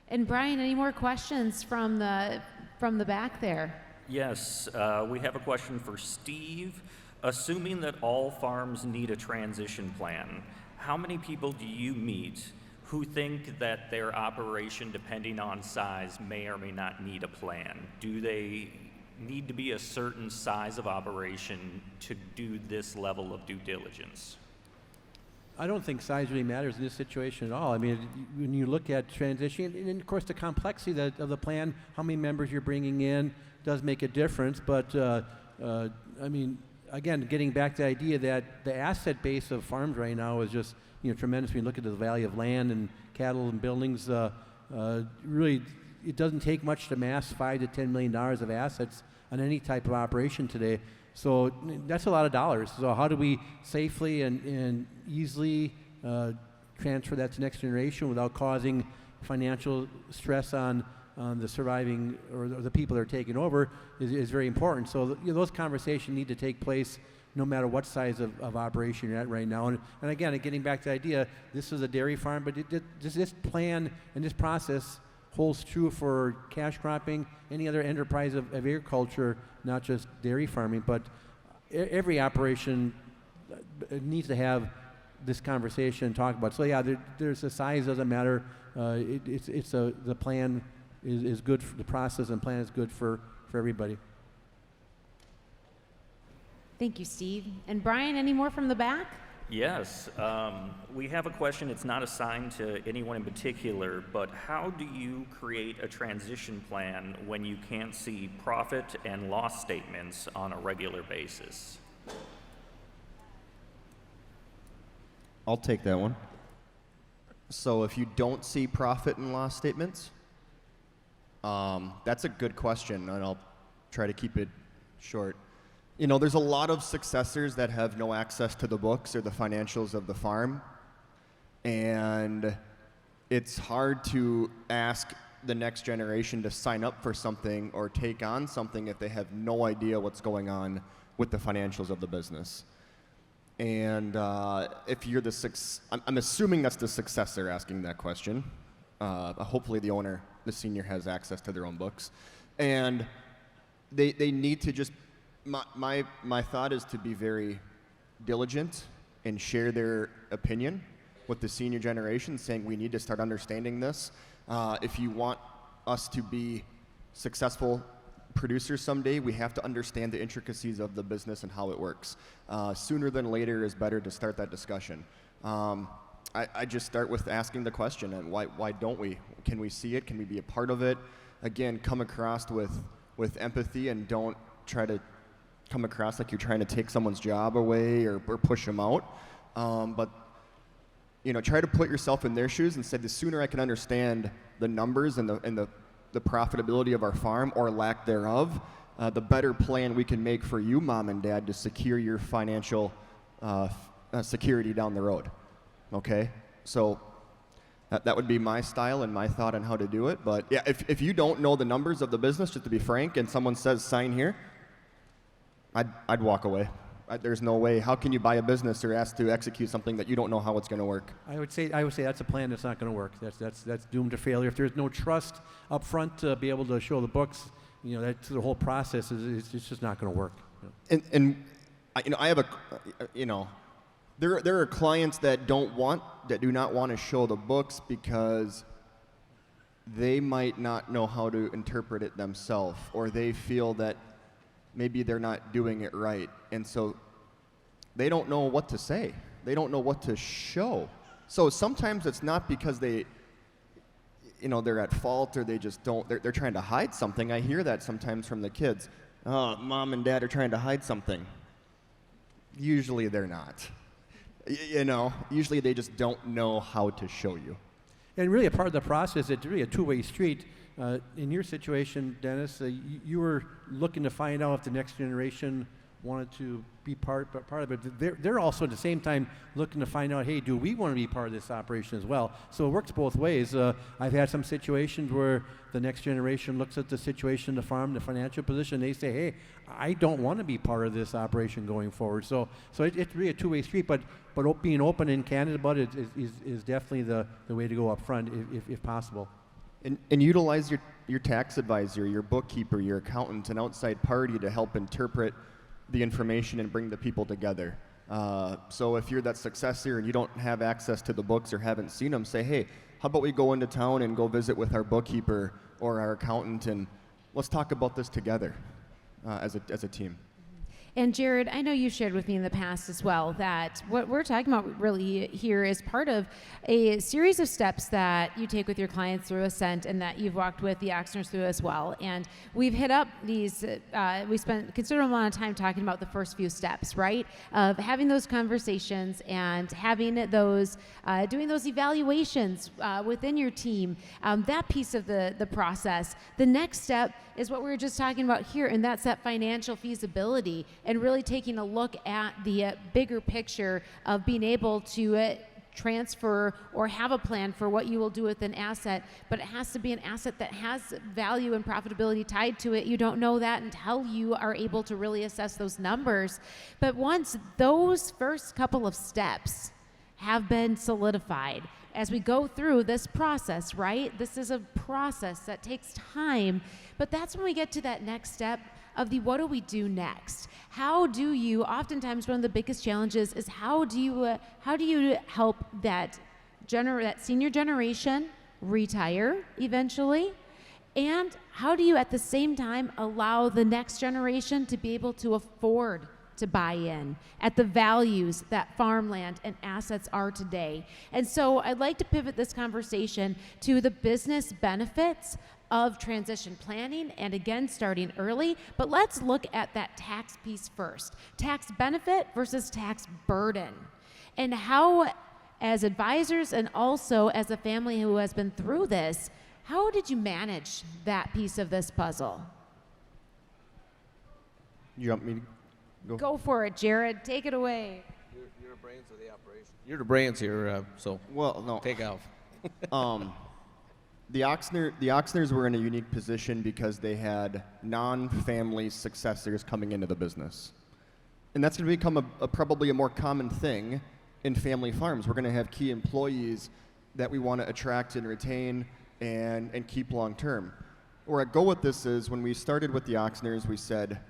B: And Brian, any more questions from the back there?
H: Yes, we have a question for Steve. Assuming that all farms need a transition plan, how many people do you meet who think that their operation, depending on size, may or may not need a plan? Do they need to be a certain size of operation to do this level of due diligence?
D: I don't think size really matters in this situation at all. I mean, when you look at transition, and of course the complexity of the plan, how many members you're bringing in does make a difference. But I mean, again, getting back to the idea that the asset base of farms right now is just tremendous. When you look at the value of land and cattle and buildings, really, it doesn't take much to amass $5 to $10 million of assets on any type of operation today. So that's a lot of dollars. So how do we safely and easily transfer that to next generation without causing financial stress on the surviving or the people that are taking over is very important. So those conversations need to take place no matter what size of operation you're at right now. And again, getting back to the idea, this is a dairy farm, but this plan and this process holds true for cash cropping, any other enterprise of agriculture, not just dairy farming, but every operation needs to have this conversation and talk about it. So yeah, there's the size doesn't matter. The plan is good for the process, and plan is good for everybody.
B: Thank you, Steve. And Brian, any more from the back?
H: Yes, we have a question. It's not assigned to anyone in particular, but how do you create a transition plan when you can't see profit and loss statements on a regular basis?
C: I'll take that one. So if you don't see profit and loss statements, that's a good question, and I'll try to keep it short. There's a lot of successors that have no access to the books or the financials of the farm, and it's hard to ask the next generation to sign up for something or take on something if they have no idea what's going on with the financials of the business. And if you're I'm assuming that's the successor asking that question. Hopefully the owner, the senior, has access to their own books. And they need to just, my thought is to be very diligent and share their opinion with the senior generation, saying we need to start understanding this. If you want us to be successful producers someday, we have to understand the intricacies of the business and how it works. Sooner than later is better to start that discussion. I just start with asking the question, and why don't we? Can we see it? Can we be a part of it? Again, come across with empathy, and don't try to come across like you're trying to take someone's job away or push them out. But try to put yourself in their shoes and say, the sooner I can understand the numbers and the profitability of our farm, or lack thereof, the better plan we can make for you, Mom and Dad, to secure your financial security down the road. Okay? So that would be my style and my thought on how to do it. But yeah, if you don't know the numbers of the business, just to be frank, and someone says sign here, I'd walk away. There's no way. How can you buy a business or ask to execute something that you don't know how it's going to work? I would say that's a plan that's not going to work. That's doomed to failure. If there's no trust up front to be able to show the books, that's the whole process it's just not going to work. And I have there are clients that do not want to show the books because they might not know how to interpret it themselves, or they feel that maybe they're not doing it right, and so they don't know what to say. They don't know what to show. So sometimes it's not because they're at fault, or they just don't. They're trying to hide something. I hear that sometimes from the kids. Oh, Mom and Dad are trying to hide something. Usually they're not. Usually they just don't know how to show you. And really, a part of the process, it's really a two-way street. In your situation, Dennis, you were looking to find out if the next generation
D: wanted to be part of it. They're also at the same time looking to find out, hey, do we want to be part of this operation as well? So it works both ways. I've had some situations where the next generation looks at the situation in the farm, the financial position, they say, hey, I don't want to be part of this operation going forward. So it's really a two-way street, but being open and candid about it is definitely the way to go up front if possible.
C: And utilize your tax advisor, your bookkeeper, your accountant, an outside party to help interpret the information and bring the people together. So if you're that successor and you don't have access to the books or haven't seen them, say, hey, how about we go into town and go visit with our bookkeeper or our accountant, and let's talk about this together as a team.
B: And Jared, I know you shared with me in the past as well that what we're talking about really here is part of a series of steps that you take with your clients through Ascent and that you've walked with the Oxners through as well. And we've hit up these, we spent a considerable amount of time talking about the first few steps, right? Of having those conversations and having those, doing those evaluations within your team, that piece of the process. The next step is what we were just talking about here, and that's that financial feasibility and really taking a look at the bigger picture of being able to transfer or have a plan for what you will do with an asset, but it has to be an asset that has value and profitability tied to it. You don't know that until you are able to really assess those numbers. But once those first couple of steps have been solidified, as we go through this process, right? This is a process that takes time, but that's when we get to that next step of the what do we do next? How do you, oftentimes one of the biggest challenges is how do you help that senior generation retire eventually? And how do you at the same time allow the next generation to be able to afford to buy in at the values that farmland and assets are today? And so I'd like to pivot this conversation to the business benefits of transition planning and again starting early, but let's look at that tax piece first. Tax benefit versus tax burden, and how as advisors and also as a family who has been through this, how did you manage that piece of this puzzle?
C: You want me to
B: Go for it, Jared. Take it away.
E: You're the brains of the operation. You're the brains here, so
C: Well, no.
E: take off.
C: The Oxners were in a unique position because they had non-family successors coming into the business. And that's going to become probably a more common thing in family farms. We're going to have key employees that we want to attract and retain and keep long term. Where I go with this is when we started with the Oxners, we said,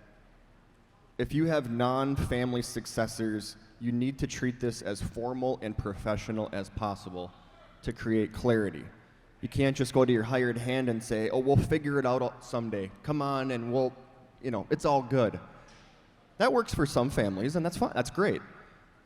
C: if you have non-family successors, you need to treat this as formal and professional as possible to create clarity. You can't just go to your hired hand and say, oh, we'll figure it out someday. Come on, and we'll, it's all good. That works for some families, and that's fine. That's great.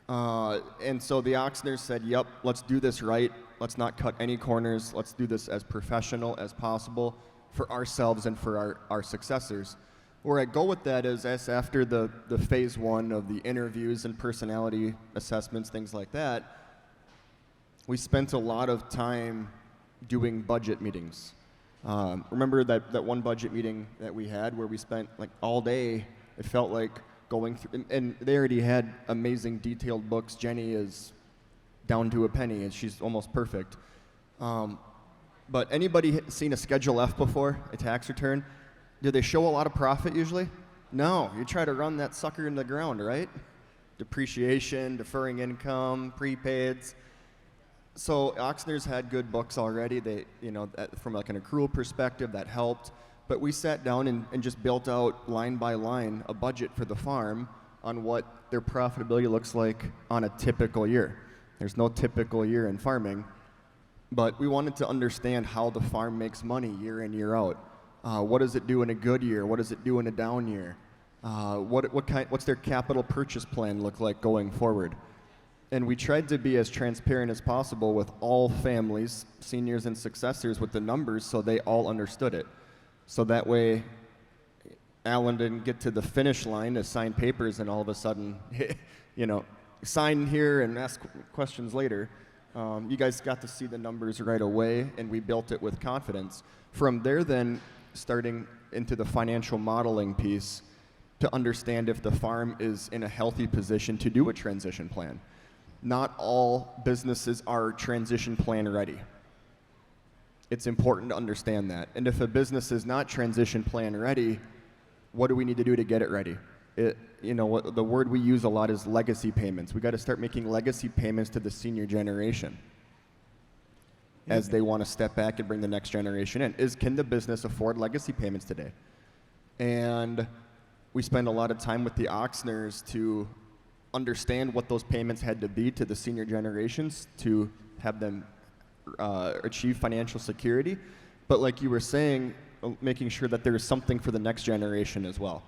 C: And so the Oxners said, yep, let's do this right. Let's not cut any corners. Let's do this as professional as possible for ourselves and for our successors. Where I go with that is as after the phase one of the interviews and personality assessments, things like that, we spent a lot of time doing budget meetings. Remember that one budget meeting that we had where we spent like all day, it felt like going through, and they already had amazing detailed books. Jenny is down to a penny and she's almost perfect. But anybody seen a Schedule F before, a tax return? Do they show a lot of profit usually? No, you try to run that sucker in the ground, right? Depreciation, deferring income, prepaids. So Oxners had good books already. They, from like an accrual perspective, that helped. But we sat down and just built out line by line a budget for the farm on what their profitability looks like on a typical year. There's no typical year in farming, but we wanted to understand how the farm makes money year in, year out. What does it do in a good year? What does it do in a down year? What's their capital purchase plan look like going forward? And we tried to be as transparent as possible with all families, seniors and successors, with the numbers so they all understood it. So that way, Alan didn't get to the finish line to sign papers and all of a sudden, sign here and ask questions later. You guys got to see the numbers right away, and we built it with confidence. From there then, starting into the financial modeling piece, to understand if the farm is in a healthy position to do a transition plan. Not all businesses are transition plan ready. It's important to understand that. And if a business is not transition plan ready, what do we need to do to get it ready? The word we use a lot is legacy payments. We got to start making legacy payments to the senior generation as they want to step back and bring the next generation in. Can the business afford legacy payments today? And we spend a lot of time with the Oxners to understand what those payments had to be to the senior generations to have them achieve financial security. But like you were saying, making sure that there is something for the next generation as well.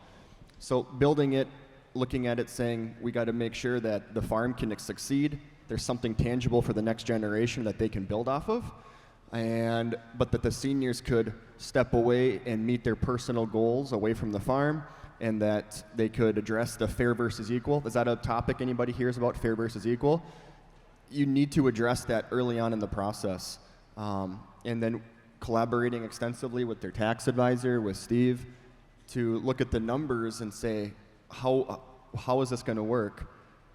C: So building it, looking at it, saying we got to make sure that the farm can succeed. There's something tangible for the next generation that they can build off of, but that the seniors could step away and meet their personal goals away from the farm, and that they could address the fair versus equal. Is that a topic anybody hears about, fair versus equal? You need to address that early on in the process. And then collaborating extensively with their tax advisor, with Steve, to look at the numbers and say, how is this going to work?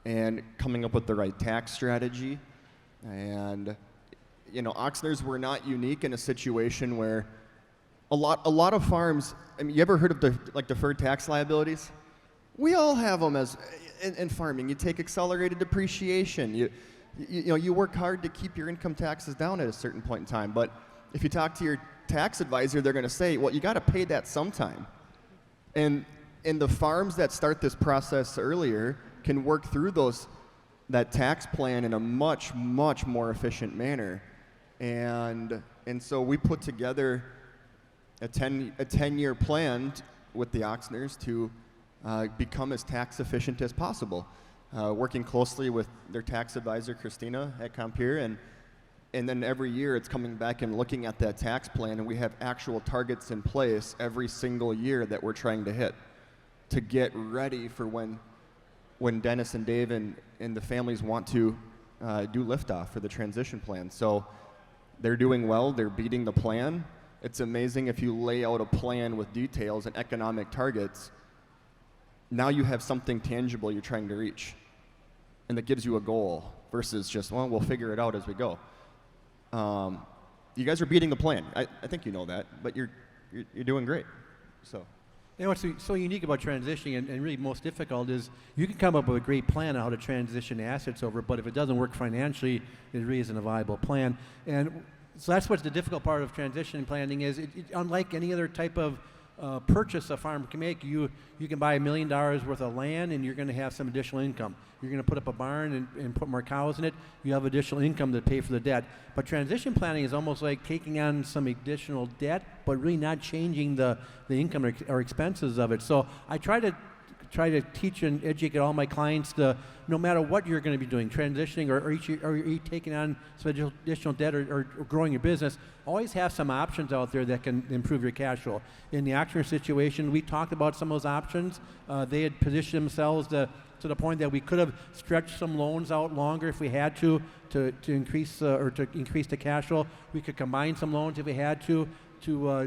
C: And coming up with the right tax strategy. And, Oxners were not unique in a situation where a lot of farms, you ever heard of the deferred tax liabilities? We all have them in farming. You take accelerated depreciation. You work hard to keep your income taxes down at a certain point in time. But if you talk to your tax advisor, they're going to say, well, you got to pay that sometime. And the farms that start this process earlier can work through that tax plan in a much, much more efficient manner. And so we put together a 10-year plan with the Oxners to become as tax efficient as possible, working closely with their tax advisor, Christina, at Compeer. And then every year it's coming back and looking at that tax plan, and we have actual targets in place every single year that we're trying to hit to get ready for when Dennis and Dave and the families want to do liftoff for the transition plan. So they're doing well, they're beating the plan. It's amazing if you lay out a plan with details and economic targets, now you have something tangible you're trying to reach. And that gives you a goal versus just, well, we'll figure it out as we go. You guys are beating the plan. I think you know that, but you're doing great. So.
D: What's so unique about transitioning and really most difficult is you can come up with a great plan on how to transition assets over, but if it doesn't work financially, it really isn't a viable plan. And so that's what's the difficult part of transition planning is, unlike any other type of purchase a farm can make, you can buy $1 million worth of land and you're going to have some additional income. You're going to put up a barn and put more cows in it. You have additional income to pay for the debt. But transition planning is almost like taking on some additional debt, but really not changing the income or expenses of it. So I try to teach and educate all my clients to, no matter what you're going to be doing, transitioning or taking on some additional debt or growing your business, always have some options out there that can improve your cash flow. In the Oxner situation, we talked about some of those options. They had positioned themselves to the point that we could have stretched some loans out longer if we had to increase the cash flow. We could combine some loans if we had to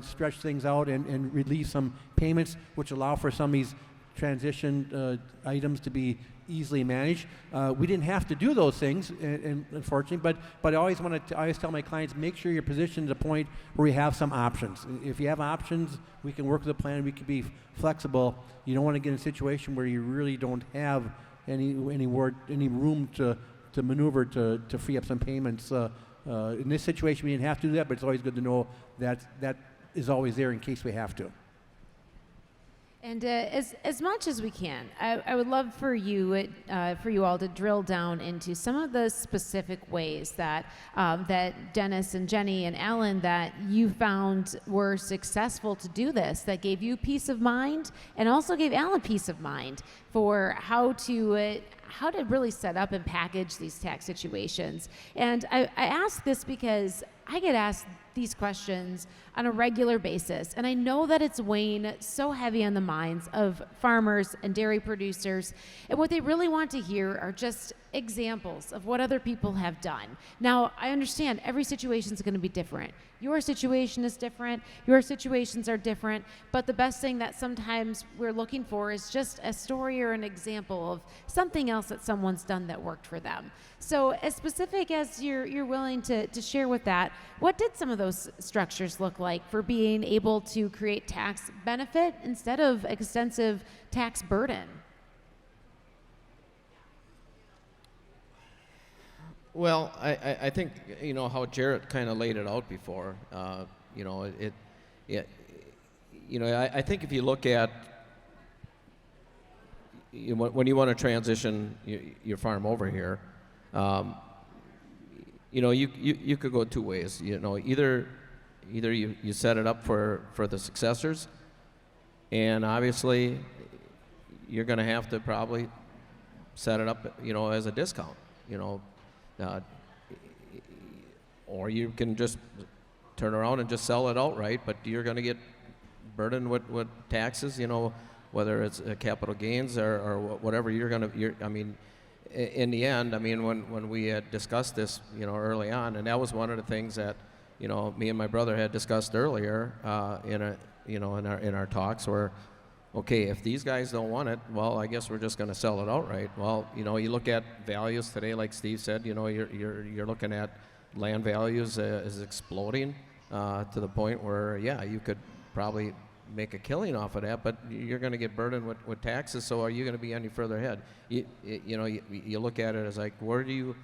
D: stretch things out and release some payments, which allow for some of these transition items to be easily managed. We didn't have to do those things, and unfortunately, but I always tell my clients, make sure you're positioned at a point where you have some options. If you have options, we can work with a plan. We can be flexible. You don't want to get in a situation where you really don't have any room to maneuver to free up some payments. In this situation, we didn't have to do that, but it's always good to know that is always there in case we have to.
B: And as much as we can, I would love for you all to drill down into some of the specific ways that Dennis and Jenny and Alan, that you found were successful to do this, that gave you peace of mind and also gave Alan peace of mind for how to really set up and package these tax situations. And I ask this because I get asked these questions on a regular basis, and I know that it's weighing so heavy on the minds of farmers and dairy producers, and what they really want to hear are just examples of what other people have done. Now, I understand every situation is going to be different. Your situation is different, your situations are different, but the best thing that sometimes we're looking for is just a story or an example of something else that someone's done that worked for them. So as specific as you're willing to share with that, what did some of those structures look like for being able to create tax benefit instead of extensive tax burden?
E: Well, I think, how Jarrett kind of laid it out before, I think if you look at, when you want to transition your farm over here, you could go two ways. Either you set it up for the successors, and obviously you're going to have to probably set it up, as a discount, or you can just turn around and just sell it outright, but you're going to get burdened with taxes, whether it's capital gains or whatever in the end, when we had discussed this, early on, and that was one of the things that, me and my brother had discussed earlier in our talks, were, okay, if these guys don't want it, well, I guess we're just going to sell it outright. Well, you look at values today, like Steve said, you're looking at land values is exploding to the point where, yeah, you could probably make a killing off of that, but you're going to get burdened with taxes. So are you going to be any further ahead? You look at it as like, where do you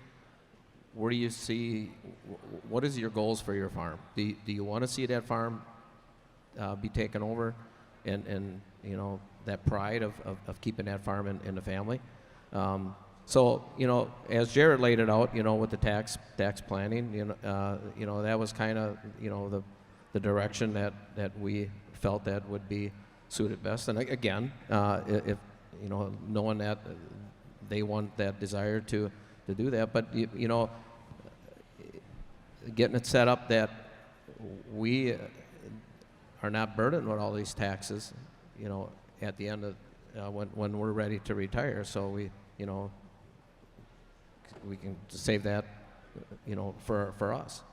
E: see, what is your goals for your farm? Do you want to see that farm be taken over, and that pride of keeping that farm in the family? So as Jared laid it out, with the tax planning, that was kind of the direction that we felt that would be suited best. And again, if knowing that they want that desire to do that, but getting it set up that we are not burdened with all these taxes, at the end of when we're ready to retire. So we can save that, for us.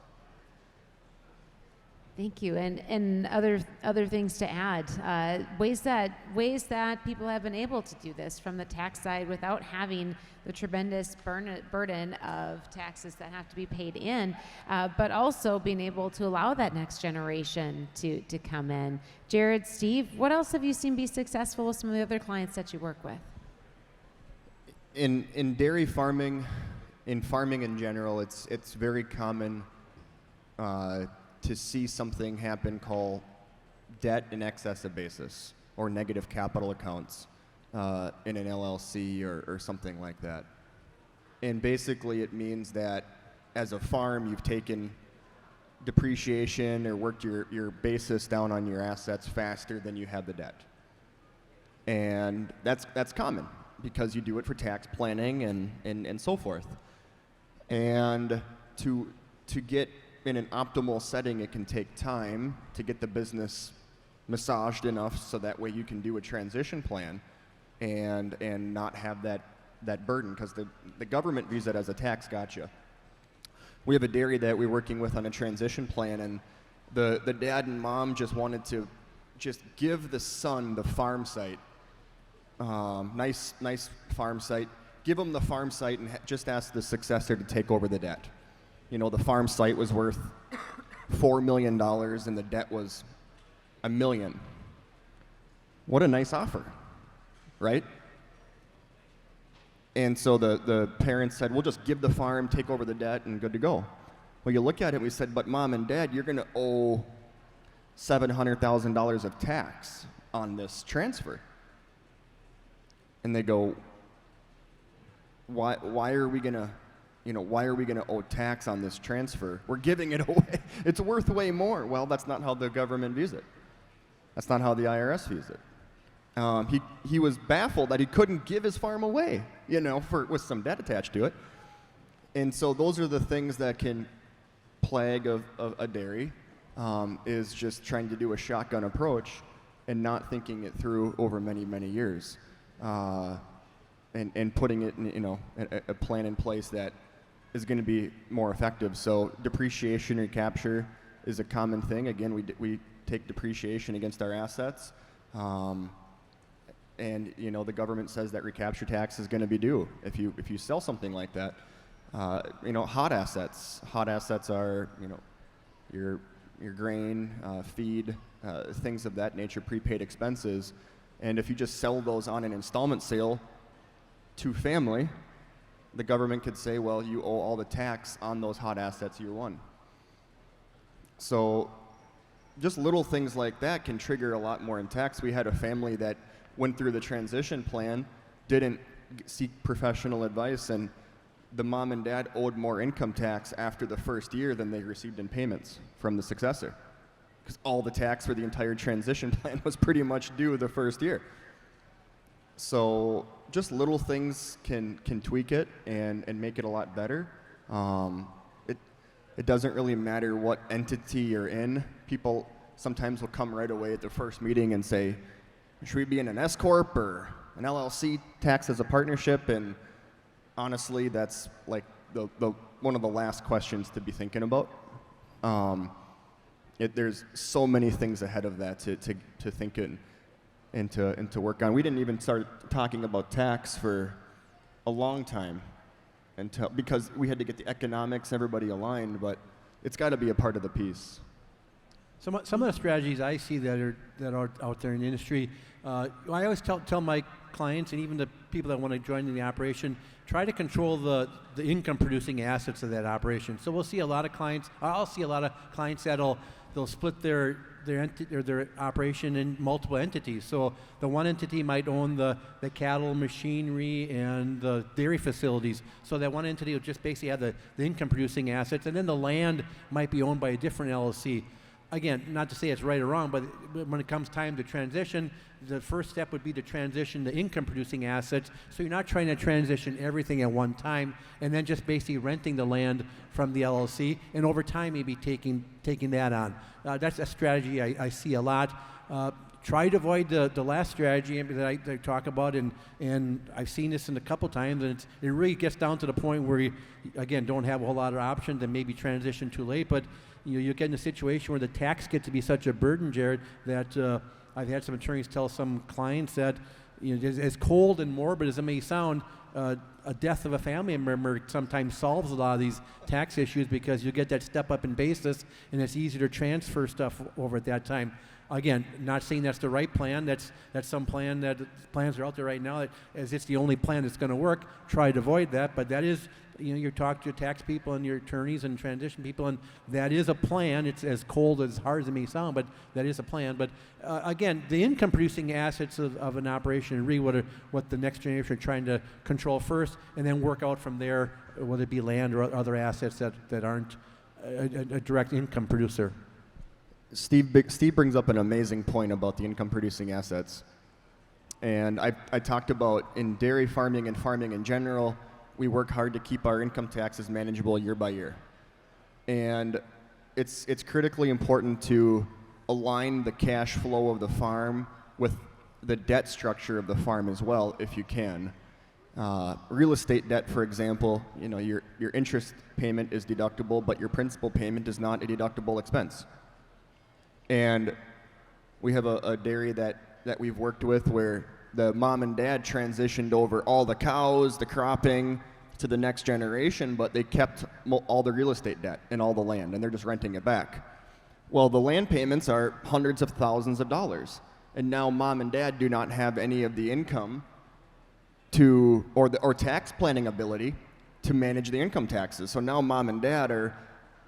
B: Thank you. And other things to add, ways that people have been able to do this from the tax side without having the tremendous burden of taxes that have to be paid in, but also being able to allow that next generation to come in. Jared, Steve, what else have you seen be successful with some of the other clients that you work with?
C: In dairy farming, in farming in general, it's very common to see something happen called debt in excess of basis or negative capital accounts in an LLC or something like that. And basically it means that as a farm, you've taken depreciation or worked your basis down on your assets faster than you have the debt. And that's common because you do it for tax planning and so forth. And to get in an optimal setting, it can take time to get the business massaged enough so that way you can do a transition plan and not have that burden, because the government views it as a tax gotcha. We have a dairy that we're working with on a transition plan, and the dad and mom just wanted to just give the son the farm site, nice farm site, give him the farm site and just ask the successor to take over the debt. The farm site was worth $4 million and the debt was $1 million. What a nice offer, right? And so the parents said, we'll just give the farm, take over the debt, and good to go. Well, you look at it and we said, but Mom and Dad, you're going to owe $700,000 of tax on this transfer. And they go, why are we going to owe tax on this transfer? We're giving it away. It's worth way more. Well, that's not how the government views it. That's not how the IRS views it. He was baffled that he couldn't give his farm away, with some debt attached to it. And so those are the things that can plague of a dairy is just trying to do a shotgun approach and not thinking it through over many, many years, and putting it in, a plan in place that is going to be more effective. So depreciation recapture is a common thing. Again, we take depreciation against our assets, and the government says that recapture tax is going to be due if you sell something like that. Hot assets. Hot assets are your grain, feed, things of that nature, prepaid expenses, and if you just sell those on an installment sale to family, the government could say, well, you owe all the tax on those hot assets year one. So just little things like that can trigger a lot more in tax. We had a family that went through the transition plan, didn't seek professional advice, and the mom and dad owed more income tax after the first year than they received in payments from the successor, because all the tax for the entire transition plan was pretty much due the first year. So just little things can tweak it and make it a lot better. It doesn't really matter what entity you're in. People sometimes will come right away at the first meeting and say, should we be in an S corp or an LLC taxed as a partnership? And honestly, that's like the one of the last questions to be thinking about. There's so many things ahead of that to think and to work on. We didn't even start talking about tax for a long time because we had to get the economics, everybody aligned, but it's got to be a part of the piece.
D: Some of the strategies I see that are out there in the industry, I always tell my clients and even the people that want to join in the operation, try to control the income producing assets of that operation. So we'll see a lot of clients, I'll see a lot of clients they'll split their operation in multiple entities. So the one entity might own the cattle, machinery, and the dairy facilities. So that one entity will just basically have the income producing assets, and then the land might be owned by a different LLC. Again, not to say it's right or wrong, but when it comes time to transition, the first step would be to transition the income-producing assets. So you're not trying to transition everything at one time, and then just basically renting the land from the LLC, and over time maybe taking that on. That's a strategy I see a lot. Try to avoid the last strategy that I talk about, and I've seen this in a couple times, and it really gets down to the point where you, again, don't have a whole lot of options and maybe transition too late, but you get in a situation where the tax gets to be such a burden, Jared, that I've had some attorneys tell some clients that, as cold and morbid as it may sound, a death of a family member sometimes solves a lot of these tax issues because you get that step up in basis, and it's easier to transfer stuff over at that time. Again, not saying that's the right plan. That's some plans are out there right now that as it's the only plan that's going to work. Try to avoid that, but that is, you talk to your tax people and your attorneys and transition people, and that is a plan. It's as cold as hard as it may sound, but that is a plan. But again, the income-producing assets of an operation are really what the next generation are trying to control first, and then work out from there, whether it be land or other assets that aren't a direct income producer.
C: Steve brings up an amazing point about the income-producing assets. And I talked about in dairy farming and farming in general, we work hard to keep our income taxes manageable year by year. And it's critically important to align the cash flow of the farm with the debt structure of the farm as well, if you can. Real estate debt, for example, your interest payment is deductible, but your principal payment is not a deductible expense. And we have a dairy that we've worked with where the mom and dad transitioned over all the cows, the cropping to the next generation, but they kept all the real estate debt and all the land, and they're just renting it back. Well, the land payments are hundreds of thousands of dollars, and now mom and dad do not have any of the income or tax planning ability to manage the income taxes. So now mom and dad are,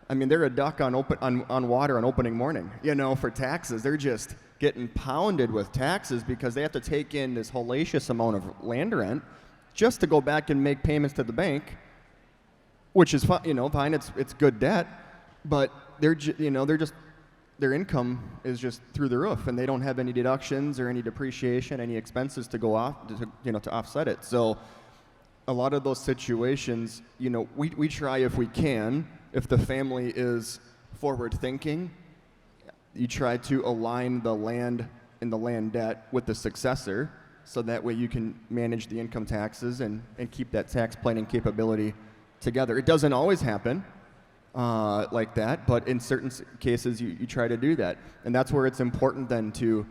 C: they're a duck on water on opening morning, for taxes. They're just getting pounded with taxes because they have to take in this hellacious amount of land rent just to go back and make payments to the bank, which is fine. It's good debt, but their income is just through the roof, and they don't have any deductions or any depreciation, any expenses to go off to offset it. So a lot of those situations, we try if we can If the family is forward thinking, you try to align the land and the land debt with the successor, so that way you can manage the income taxes and keep that tax planning capability together. It doesn't always happen like that, but in certain cases you try to do that. And that's where it's important then to,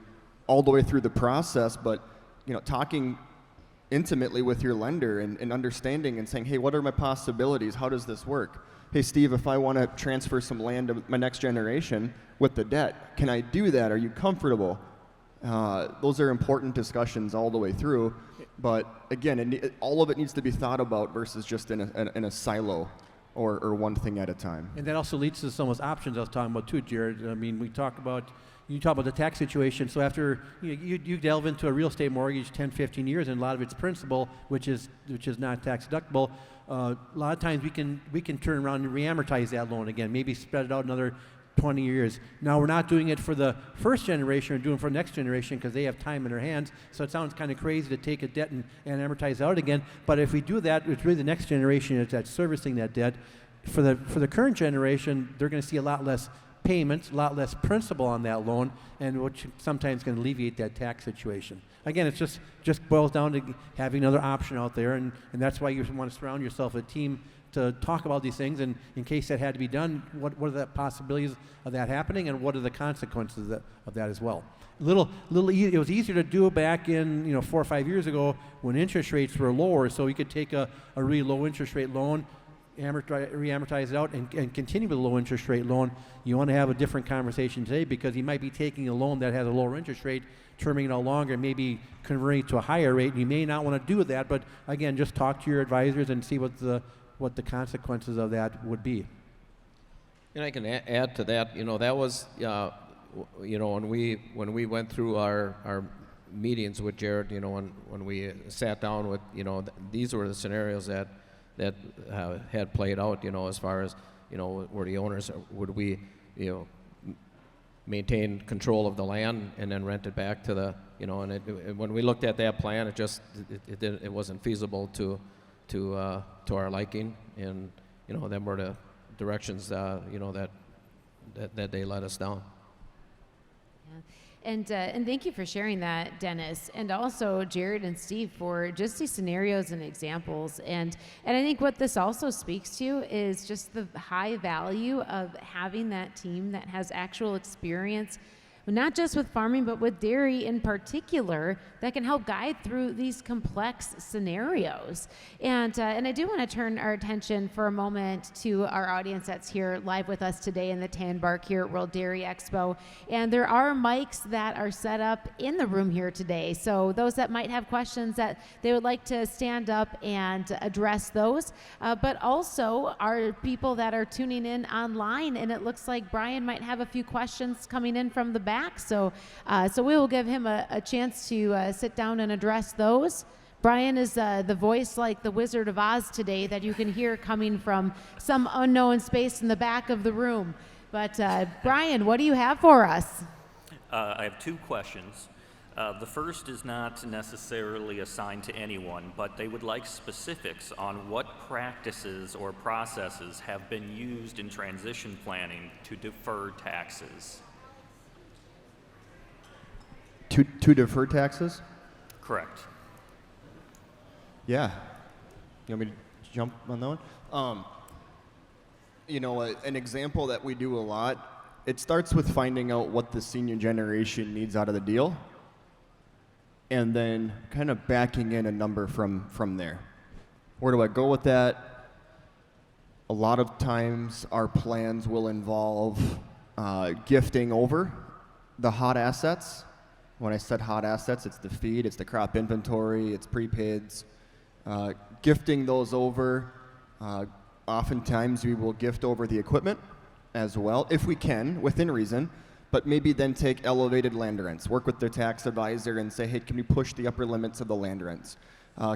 C: all the way through the process, but talking intimately with your lender and understanding and saying, hey, what are my possibilities? How does this work? Hey, Steve, if I want to transfer some land to my next generation with the debt, can I do that? Are you comfortable? Those are important discussions all the way through, but again, all of it needs to be thought about versus just in a silo or one thing at a time.
D: And that also leads to some of those options I was talking about too, Jared. I mean, you talk about the tax situation. So after you delve into a real estate mortgage 10, 15 years, and a lot of its principal, which is not tax deductible, a lot of times we can turn around and reamortize that loan again, maybe spread it out another 20 years. Now, we're not doing it for the first generation, we're doing it for the next generation because they have time in their hands. So it sounds kind of crazy to take a debt and amortize out again. But if we do that, it's really the next generation that's servicing that debt. For the current generation, they're going to see a lot less payments, a lot less principal on that loan, and which sometimes can alleviate that tax situation. Again, it's just boils down to having another option out there, and that's why you want to surround yourself with a team to talk about these things, and in case that had to be done, what are the possibilities of that happening, and what are the consequences of that as well. It was easier to do back in 4 or 5 years ago when interest rates were lower, so you could take a really low interest rate loan, reamortize it out, and continue with a low interest rate loan. You want to have a different conversation today because you might be taking a loan that has a lower interest rate, terming it out longer, maybe converting it to a higher rate. And you may not want to do that, but again, just talk to your advisors and see what the consequences of that would be.
E: And I can add to that. That was when we went through our meetings with Jared. When we sat down with these were the scenarios that had played out, as far as, were the owners, would we, maintain control of the land and then rent it back to the, and when we looked at that plan, it wasn't feasible to our liking, and, them were the directions, that they led us down.
B: And thank you for sharing that, Dennis, and also Jared and Steve for just these scenarios and examples. And I think what this also speaks to is just the high value of having that team that has actual experience, not just with farming, but with dairy in particular, that can help guide through these complex scenarios. And I do want to turn our attention for a moment to our audience that's here live with us today in the Tanbark here at World Dairy Expo. And there are mics that are set up in the room here today. So those that might have questions that they would like to stand up and address those. But also our people that are tuning in online, and it looks like Brian might have a few questions coming in from the back. So we will give him a chance to sit down and address those. Brian is the voice like the Wizard of Oz today that you can hear coming from some unknown space in the back of the room. But Brian, what do you have for us?
H: I have two questions. The first is not necessarily assigned to anyone, but they would like specifics on what practices or processes have been used in transition planning to defer taxes.
C: To defer taxes?
H: Correct.
C: Yeah. You want me to jump on that one? An example that we do a lot, it starts with finding out what the senior generation needs out of the deal, and then kind of backing in a number from there. Where do I go with that? A lot of times our plans will involve gifting over the hot assets. When I said hot assets, it's the feed, it's the crop inventory, it's prepaids. Gifting those over, oftentimes we will gift over the equipment as well, if we can, within reason, but maybe then take elevated land rents, work with their tax advisor and say, hey, can we push the upper limits of the land rents?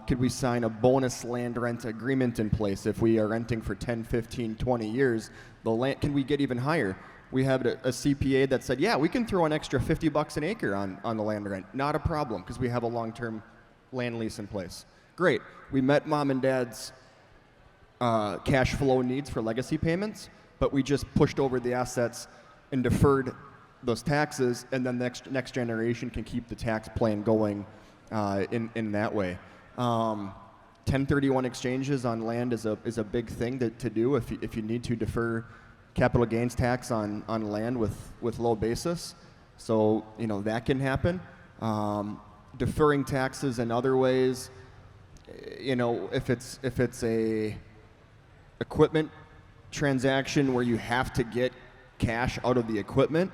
C: Could we sign a bonus land rent agreement in place if we are renting for 10, 15, 20 years? Can we get even higher? We have a CPA that said, yeah, we can throw an extra $50 an acre on the land rent. Not a problem, because we have a long-term land lease in place. Great. We met mom and dad's cash flow needs for legacy payments, but we just pushed over the assets and deferred those taxes, and then next generation can keep the tax plan going in that way. 1031 exchanges on land is a big thing to do if you need to defer capital gains tax on land with low basis. So that can happen. Deferring taxes in other ways, if it's a equipment transaction where you have to get cash out of the equipment,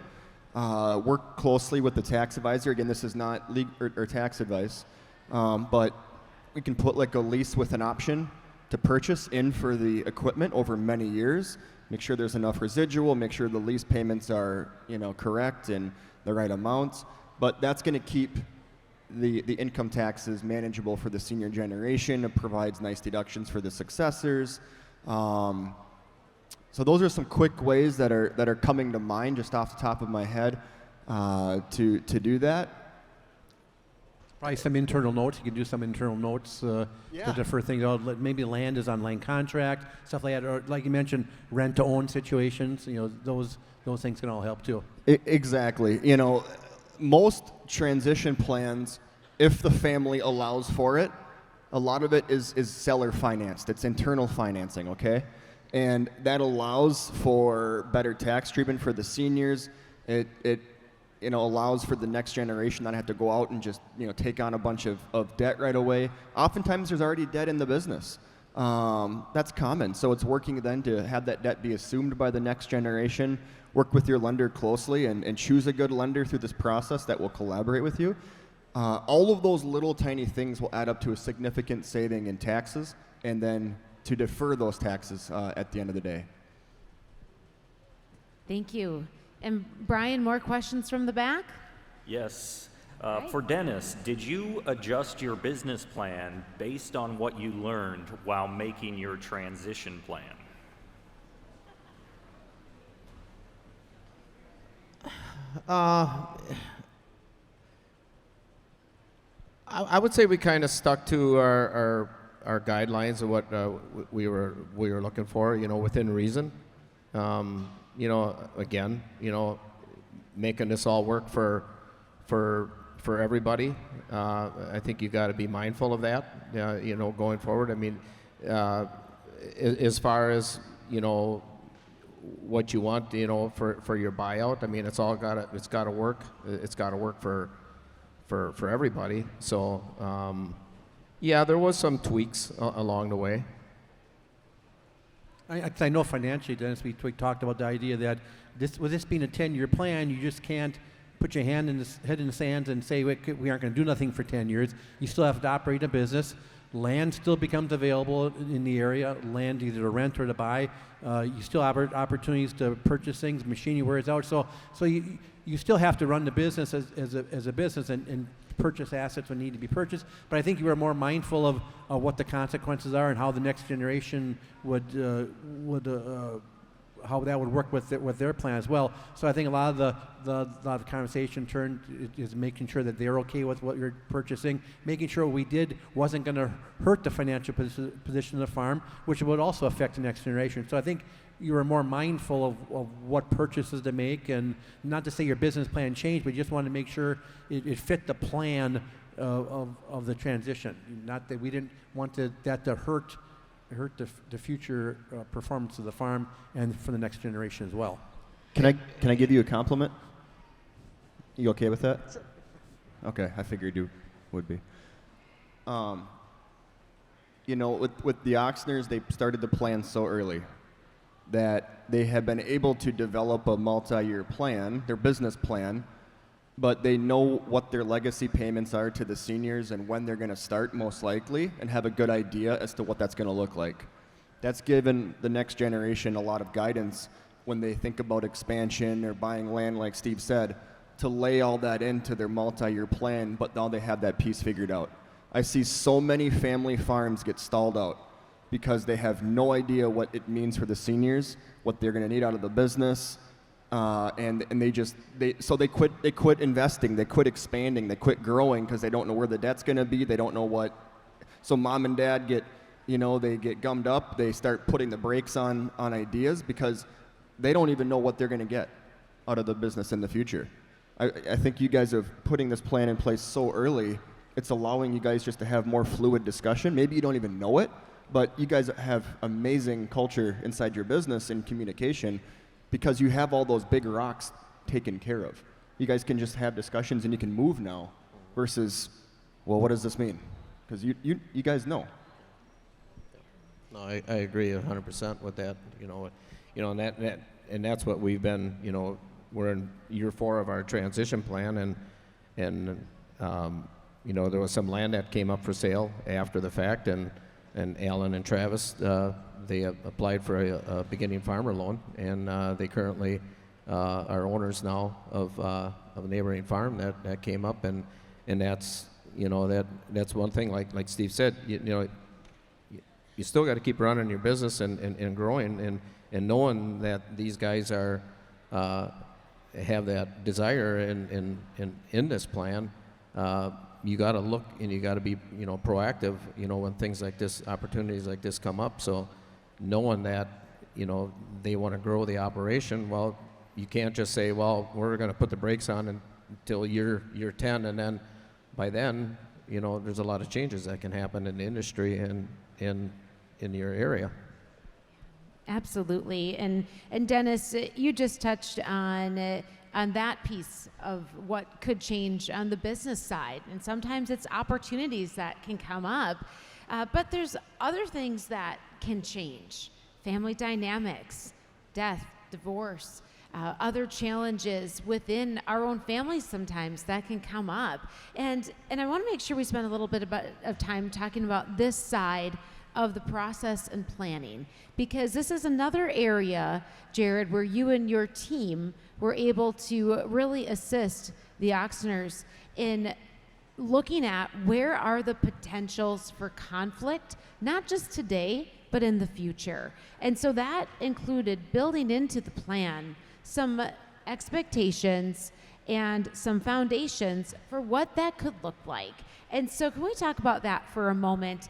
C: work closely with the tax advisor. Again, this is not legal or tax advice, but we can put like a lease with an option to purchase in for the equipment over many years. Make sure there's enough residual. Make sure the lease payments are correct and the right amounts. But that's going to keep the income taxes manageable for the senior generation. It provides nice deductions for the successors. So those are some quick ways that are coming to mind just off the top of my head to do that.
D: Probably some internal notes. You can do some internal notes to defer things out. Maybe land is on land contract, stuff like that. Or like you mentioned, rent-to-own situations. Those things can all help too.
C: Exactly. Most transition plans, if the family allows for it, a lot of it is seller financed. It's internal financing, okay? And that allows for better tax treatment for the seniors. It allows for the next generation not to have to go out and just take on a bunch of debt right away. Oftentimes there's already debt in the business. That's common. So it's working then to have that debt be assumed by the next generation. Work with your lender closely and choose a good lender through this process that will collaborate with you. All of those little tiny things will add up to a significant saving in taxes, and then to defer those taxes at the end of the day.
B: Thank you. And Brian, more questions from the back?
H: Yes. For Dennis, did you adjust your business plan based on what you learned while making your transition plan?
E: I would say we kind of stuck to our guidelines of what we were looking for, within reason. Again, making this all work for everybody. I think you got to be mindful of that, going forward. I mean, as far as what you want, for your buyout. I mean, it's got to work. It's got to work for everybody. So, there was some tweaks along the way.
D: I know financially, Dennis, we talked about the idea that with this being a 10-year plan, you just can't put your head in the sand and say we aren't going to do nothing for 10 years. You still have to operate a business. Land still becomes available in the area, land either to rent or to buy. You still have opportunities to purchase things, machinery wears out. So you still have to run the business as a business and purchase assets when need to be purchased. But I think you are more mindful of what the consequences are and how the next generation would how that would work with their plan as well. So I think a lot of the conversation is making sure that they're okay with what you're purchasing, making sure what we did wasn't going to hurt the financial position of the farm, which would also affect the next generation. So I think you were more mindful of what purchases to make, and not to say your business plan changed, but you just wanted to make sure it fit the plan of the transition. Not that we didn't want that to hurt the future performance of the farm and for the next generation as well.
C: Can I give you a compliment? You okay with that? Sure. Okay, I figured you would be. With the Oxners, they started the plan so early that they have been able to develop a multi-year plan, their business plan, but they know what their legacy payments are to the seniors and when they're going to start, most likely, and have a good idea as to what that's going to look like. That's given the next generation a lot of guidance when they think about expansion or buying land, like Steve said, to lay all that into their multi-year plan, but now they have that piece figured out. I see so many family farms get stalled out because they have no idea what it means for the seniors, what they're going to need out of the business, and they quit investing, they quit expanding, they quit growing because they don't know where the debt's going to be, they don't know what. So mom and dad get they get gummed up, they start putting the brakes on ideas because they don't even know what they're going to get out of the business in the future. I think you guys are putting this plan in place so early, it's allowing you guys just to have more fluid discussion. Maybe you don't even know it, but you guys have amazing culture inside your business and communication because you have all those big rocks taken care of. You guys can just have discussions and you can move now versus, well, what does this mean? Because you guys know.
E: No, I agree 100% with that. And that's what we've been. We're in year 4 of our transition plan, and there was some land that came up for sale after the fact, and Alan and Travis they applied for a beginning farmer loan, and they currently are owners now of a neighboring farm that came up, and that's that's one thing. Like Steve said, you still got to keep running your business and growing and knowing that these guys are have that desire in this plan. You got to look and you got to be proactive when things like this, opportunities like this come up. So knowing that they want to grow the operation, well, you can't just say, well, we're going to put the brakes on until year 10, and then by then there's a lot of changes that can happen in the industry and in your area.
B: Absolutely. And Dennis, you just touched on that piece of what could change on the business side. And sometimes it's opportunities that can come up, but there's other things that can change. Family dynamics, death, divorce, other challenges within our own families sometimes that can come up. And I want to make sure we spend a little bit of time talking about this side of the process and planning, because this is another area, Jared, where you and your team were able to really assist the Oxners in looking at where are the potentials for conflict, not just today, but in the future. And so that included building into the plan some expectations and some foundations for what that could look like. And so can we talk about that for a moment?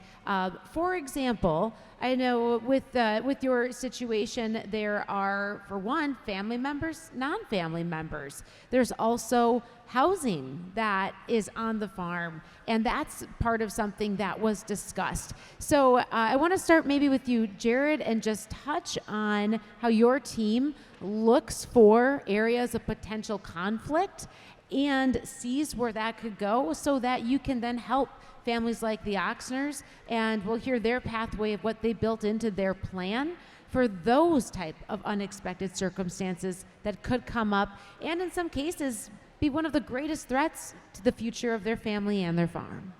B: For example, I know with your situation, there are, for one, family members, non-family members. There's also housing that is on the farm, and that's part of something that was discussed. So I want to start maybe with you, Jared, and just touch on how your team looks for areas of potential conflict and sees where that could go so that you can then help families like the Oxners, and we'll hear their pathway of what they built into their plan for those type of unexpected circumstances that could come up and in some cases be one of the greatest threats to the future of their family and their farm.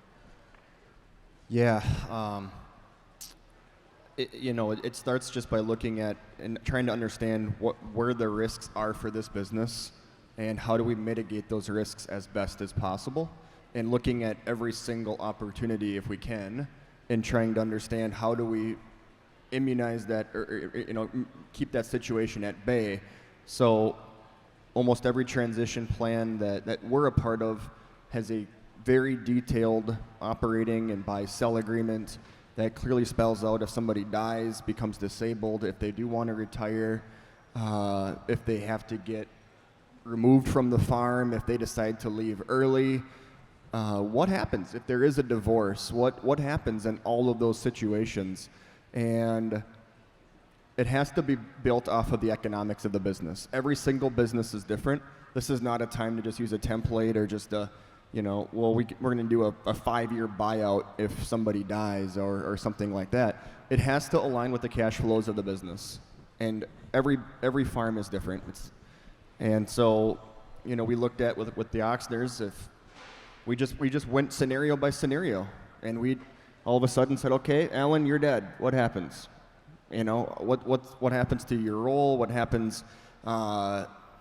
C: Yeah, it starts just by looking at and trying to understand where the risks are for this business and how do we mitigate those risks as best as possible, and looking at every single opportunity if we can and trying to understand how do we immunize that or keep that situation at bay. So almost every transition plan that we're a part of has a very detailed operating and buy-sell agreement that clearly spells out if somebody dies, becomes disabled, if they do want to retire, if they have to get removed from the farm, if they decide to leave early, what happens if there is a divorce, what happens in all of those situations. And it has to be built off of the economics of the business. Every single business is different. This is not a time to just use a template or just we're going to do a 5-year buyout if somebody dies or something like that. It has to align with the cash flows of the business. And every farm is different. And so, we looked at with the Oxners, if we just went scenario by scenario, and we all of a sudden said, okay, Alan, you're dead. What happens? What happens to your role? What happens,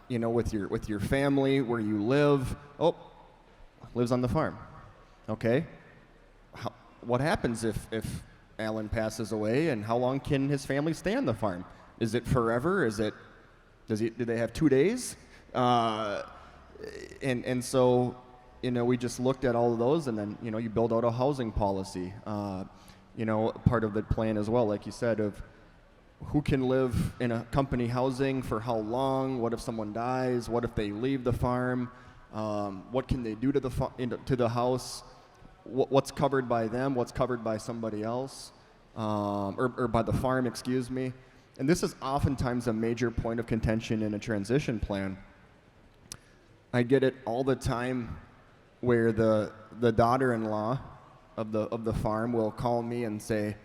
C: with your family, where you live? Oh, lives on the farm. Okay. What happens if Alan passes away, and how long can his family stay on the farm? Is it forever? Do they have 2 days? And so, we just looked at all of those, and then, you build out a housing policy. part of the plan as well, like you said, of who can live in a company housing for how long, what if someone dies, what if they leave the farm, what can they do to the house, what's covered by them, what's covered by somebody else, or by the farm, excuse me. And this is oftentimes a major point of contention in a transition plan. I get it all the time where the daughter-in-law of the farm will call me and say,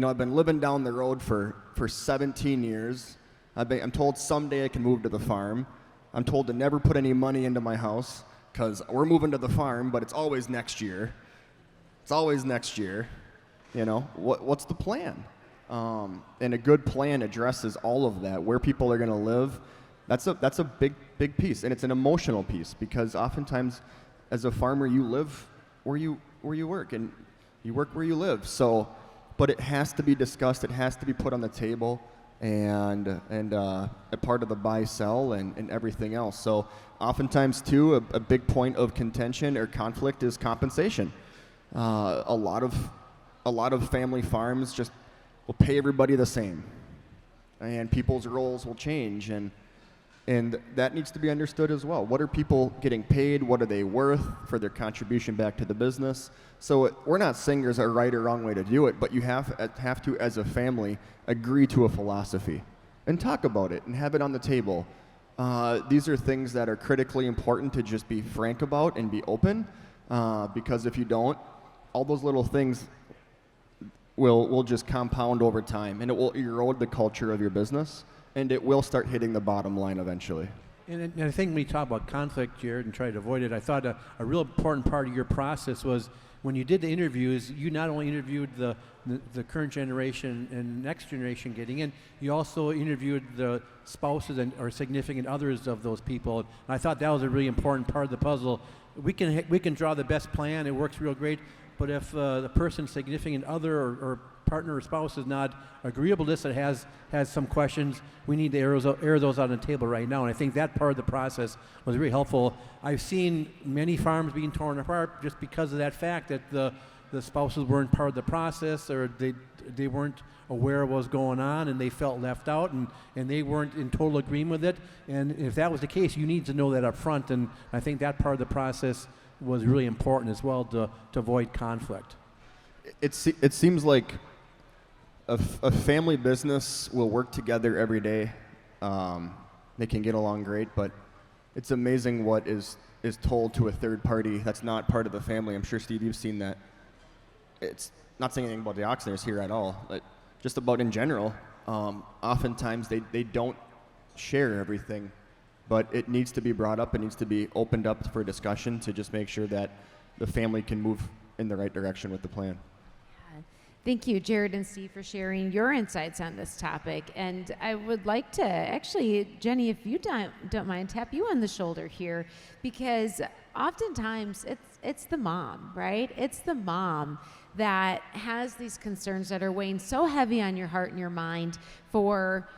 C: I've been living down the road for 17 years. I'm told someday I can move to the farm. I'm told to never put any money into my house because we're moving to the farm, but it's always next year. It's always next year. What's the plan? And a good plan addresses all of that, where people are going to live. That's a big piece, and it's an emotional piece, because oftentimes as a farmer you live where you work, and you work where you live. So, but it has to be discussed, it has to be put on the table, and a part of the buy-sell and everything else. So oftentimes too, a big point of contention or conflict is compensation. A lot of family farms just will pay everybody the same, and people's roles will change, and that needs to be understood as well. What are people getting paid? What are they worth for their contribution back to the business? So we're not saying there's a right or wrong way to do it, but you have to, as a family, agree to a philosophy and talk about it and have it on the table. These are things that are critically important to just be frank about and be open, because if you don't, all those little things will just compound over time, and it will erode the culture of your business, and it will start hitting the bottom line eventually.
D: And I think when we talk about conflict, Jared, and try to avoid it, I thought a real important part of your process was when you did the interviews, you not only interviewed the current generation and next generation getting in, you also interviewed the spouses or significant others of those people. And I thought that was a really important part of the puzzle. We can draw the best plan, it works real great, but if the person's significant other or partner or spouse is not agreeable to this, it has some questions, we need to air those out on the table right now. And I think that part of the process was really helpful. I've seen many farms being torn apart just because of that fact that the spouses weren't part of the process, or they weren't aware of what was going on, and they felt left out, and they weren't in total agreement with it. And if that was the case, you need to know that up front, and I think that part of the process was really important as well to avoid conflict.
C: It seems like a family business will work together every day. They can get along great, but it's amazing what is told to a third party that's not part of the family. I'm sure, Steve, you've seen that. It's not saying anything about the Oxners here at all, but just about in general. Oftentimes they don't share everything, but it needs to be brought up. It needs to be opened up for discussion to just make sure that the family can move in the right direction with the plan.
B: Thank you, Jared and Steve, for sharing your insights on this topic. And I would like to actually, Jenny, if you don't mind, tap you on the shoulder here, because oftentimes it's the mom, right? It's the mom that has these concerns that are weighing so heavy on your heart and your mind for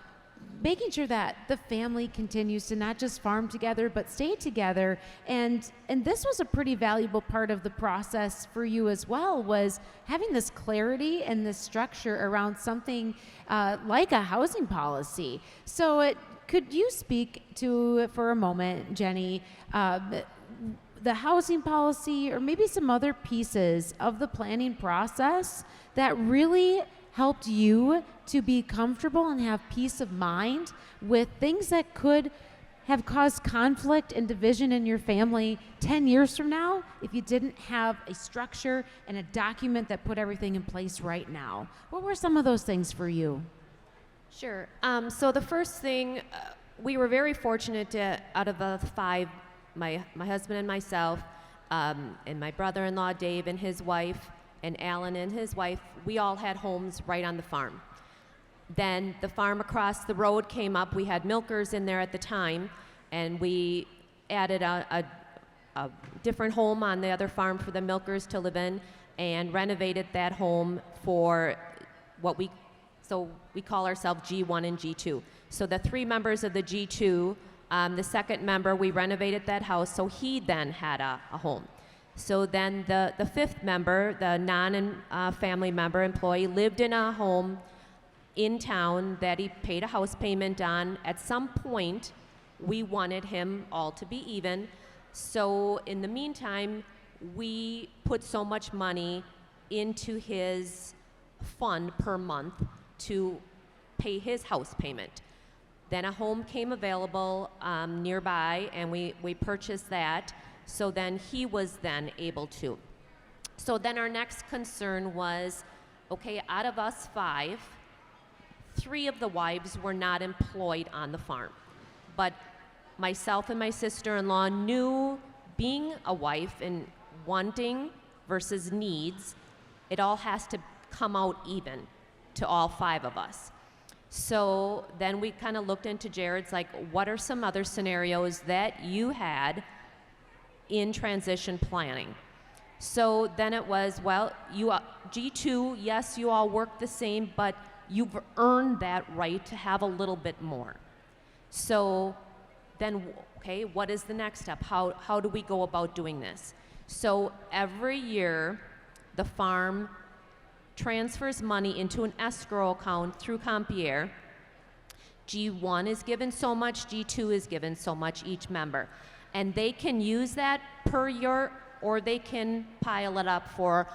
B: making sure that the family continues to not just farm together but stay together. And this was a pretty valuable part of the process for you as well, was having this clarity and this structure around something like a housing policy. So could you speak to, for a moment, Jenny, the housing policy, or maybe some other pieces of the planning process that really helped you to be comfortable and have peace of mind with things that could have caused conflict and division in your family 10 years from now if you didn't have a structure and a document that put everything in place right now? What were some of those things for you?
F: Sure. So the first thing, we were very fortunate to, out of the five, my husband and myself, and my brother-in-law Dave and his wife, and Alan and his wife, we all had homes right on the farm. Then the farm across the road came up. We had milkers in there at the time, and we added a different home on the other farm for the milkers to live in, and renovated that home for what we call ourselves G1 and G2. So the three members of the G2, the second member, we renovated that house, so he then had a home. So then the fifth member, the non-family member employee, lived in a home in town that he paid a house payment on. At some point, we wanted him all to be even. So in the meantime, we put so much money into his fund per month to pay his house payment. Then a home came available nearby, and we purchased that. So then he was then able to. So then our next concern was, okay, out of us 5, 3 of the wives were not employed on the farm. But myself and my sister-in-law knew, being a wife and wanting versus needs, it all has to come out even to all 5 of us. So then we kind of looked into Jared's, like, what are some other scenarios that you had in transition planning? So then it was, well, you G2, yes, you all work the same, but you've earned that right to have a little bit more. So then, okay, what is the next step? How do we go about doing this? So every year, the farm transfers money into an escrow account through Compeer. G1 is given so much, G2 is given so much each member. And they can use that per year, or they can pile it up for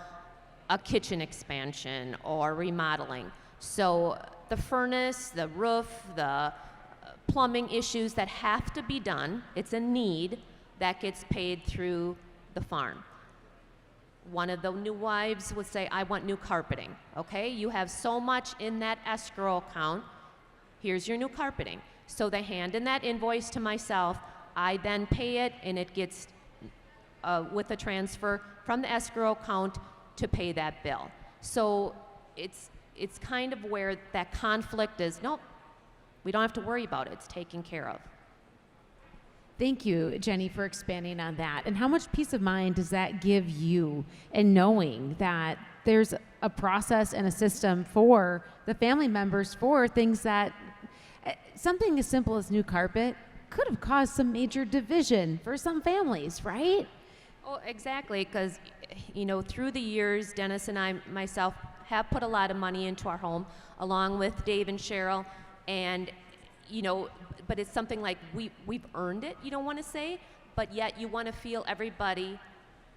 F: a kitchen expansion or remodeling. So the furnace, the roof, the plumbing issues that have to be done, it's a need that gets paid through the farm. One of the new wives would say, I want new carpeting. Okay, you have so much in that escrow account, here's your new carpeting. So they hand in that invoice to myself, I then pay it, and it gets with a transfer from the escrow account to pay that bill. So it's kind of where that conflict is, nope, we don't have to worry about it, it's taken care of.
B: Thank you, Jenny, for expanding on that. And how much peace of mind does that give you in knowing that there's a process and a system for the family members for things that, something as simple as new carpet could have caused some major division for some families, right?
F: Oh, exactly, because, you know, through the years, Dennis and I, myself, have put a lot of money into our home, along with Dave and Cheryl, and, you know, but it's something like we've earned it, you don't want to say, but yet you want to feel everybody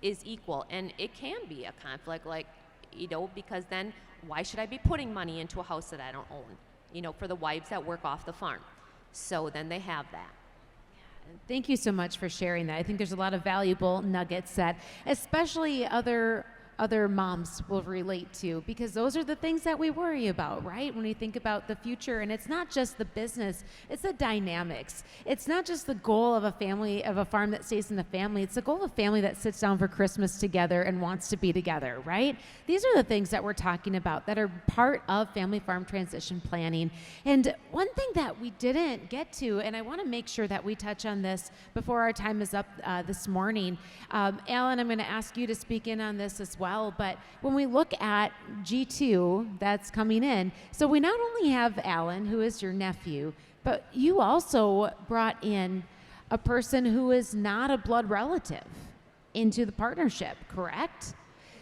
F: is equal, and it can be a conflict, like, you know, because then why should I be putting money into a house that I don't own, you know, for the wives that work off the farm? So then they have that.
B: Thank you so much for sharing that. I think there's a lot of valuable nuggets that especially other moms will relate to, because those are the things that we worry about, right? When we think about the future, and it's not just the business, it's the dynamics. It's not just the goal of a family, of a farm that stays in the family. It's the goal of a family that sits down for Christmas together and wants to be together, right? These are the things that we're talking about that are part of family farm transition planning. And one thing that we didn't get to, and I want to make sure that we touch on this before our time is up this morning. Alan, I'm going to ask you to speak in on this as well. But when we look at G2 that's coming in, so we not only have Alan, who is your nephew, but you also brought in a person who is not a blood relative into the partnership, correct?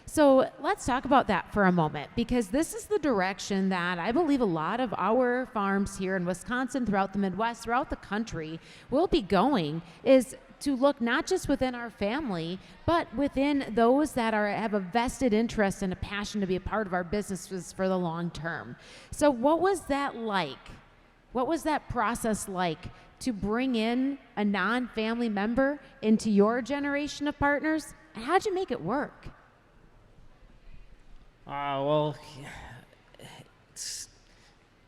B: So let's talk about that for a moment, because this is the direction that I believe a lot of our farms here in Wisconsin, throughout the Midwest, throughout the country will be going, is to look not just within our family, but within those that have a vested interest and a passion to be a part of our businesses for the long term. So what was that like? What was that process like to bring in a non-family member into your generation of partners? And how'd you make it work?
G: Well,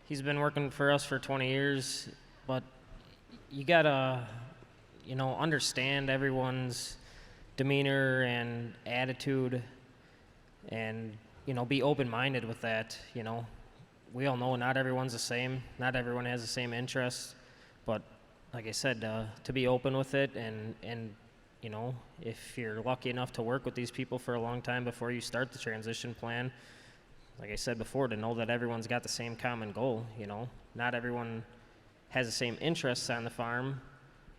G: he's been working for us for 20 years, but you gotta, you know, understand everyone's demeanor and attitude, and, you know, be open-minded with that. You know, we all know not everyone's the same, not everyone has the same interests, but like I said, to be open with it, and you know, if you're lucky enough to work with these people for a long time before you start the transition plan, like I said before, to know that everyone's got the same common goal. You know, not everyone has the same interests on the farm,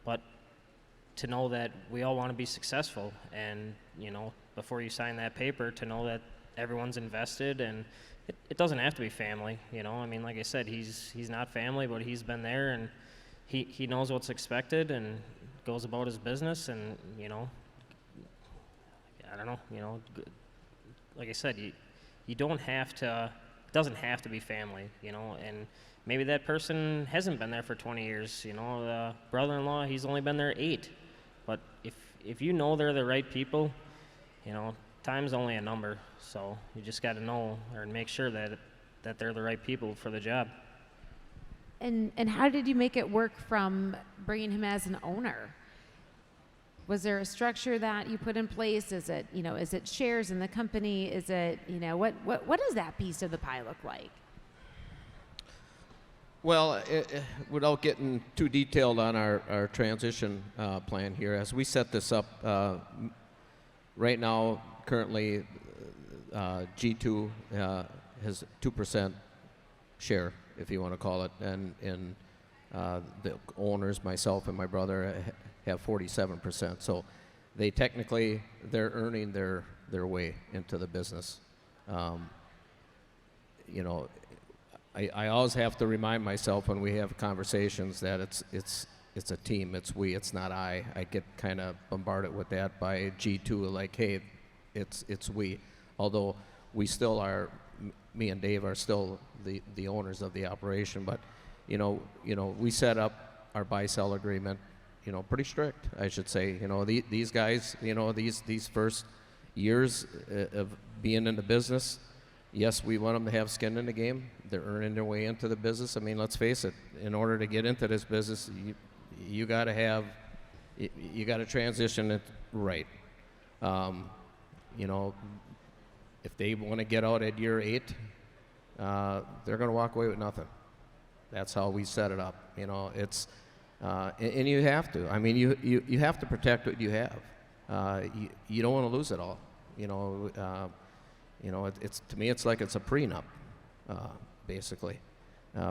G: but to know that we all want to be successful, and before you sign that paper, to know that everyone's invested, and it doesn't have to be family. I mean, like I said, he's not family, but he's been there, and he knows what's expected and goes about his business, and I don't know, like I said, you don't have to, it doesn't have to be family, and maybe that person hasn't been there for 20 years, the brother-in-law, he's only been there 8, but if you know they're the right people, time's only a number, so you just got to know or make sure that they're the right people for the job.
B: And how did you make it work from bringing him as an owner? Was there a structure that you put in place? Is it, is it shares in the company? Is it, what does that piece of the pie look like?
E: Well, without getting too detailed on our transition plan here, as we set this up, right now, currently, G2 has 2% share, if you want to call it, and the owners, myself and my brother, have 47%. So they're earning their way into the business. I always have to remind myself when we have conversations that it's a team, it's we, it's not I. I get kind of bombarded with that by G2, like, hey, it's we. Although we still are, me and Dave are still the owners of the operation, but we set up our buy-sell agreement, pretty strict, I should say. These guys, these first years of being in the business, yes, we want them to have skin in the game. They're earning their way into the business. I mean, let's face it, in order to get into this business, you got to transition it right. If they want to get out at year 8, they're going to walk away with nothing. That's how we set it up. It's and you have to. I mean, you have to protect what you have. You don't want to lose it all. It's to me, it's like it's a prenup, basically.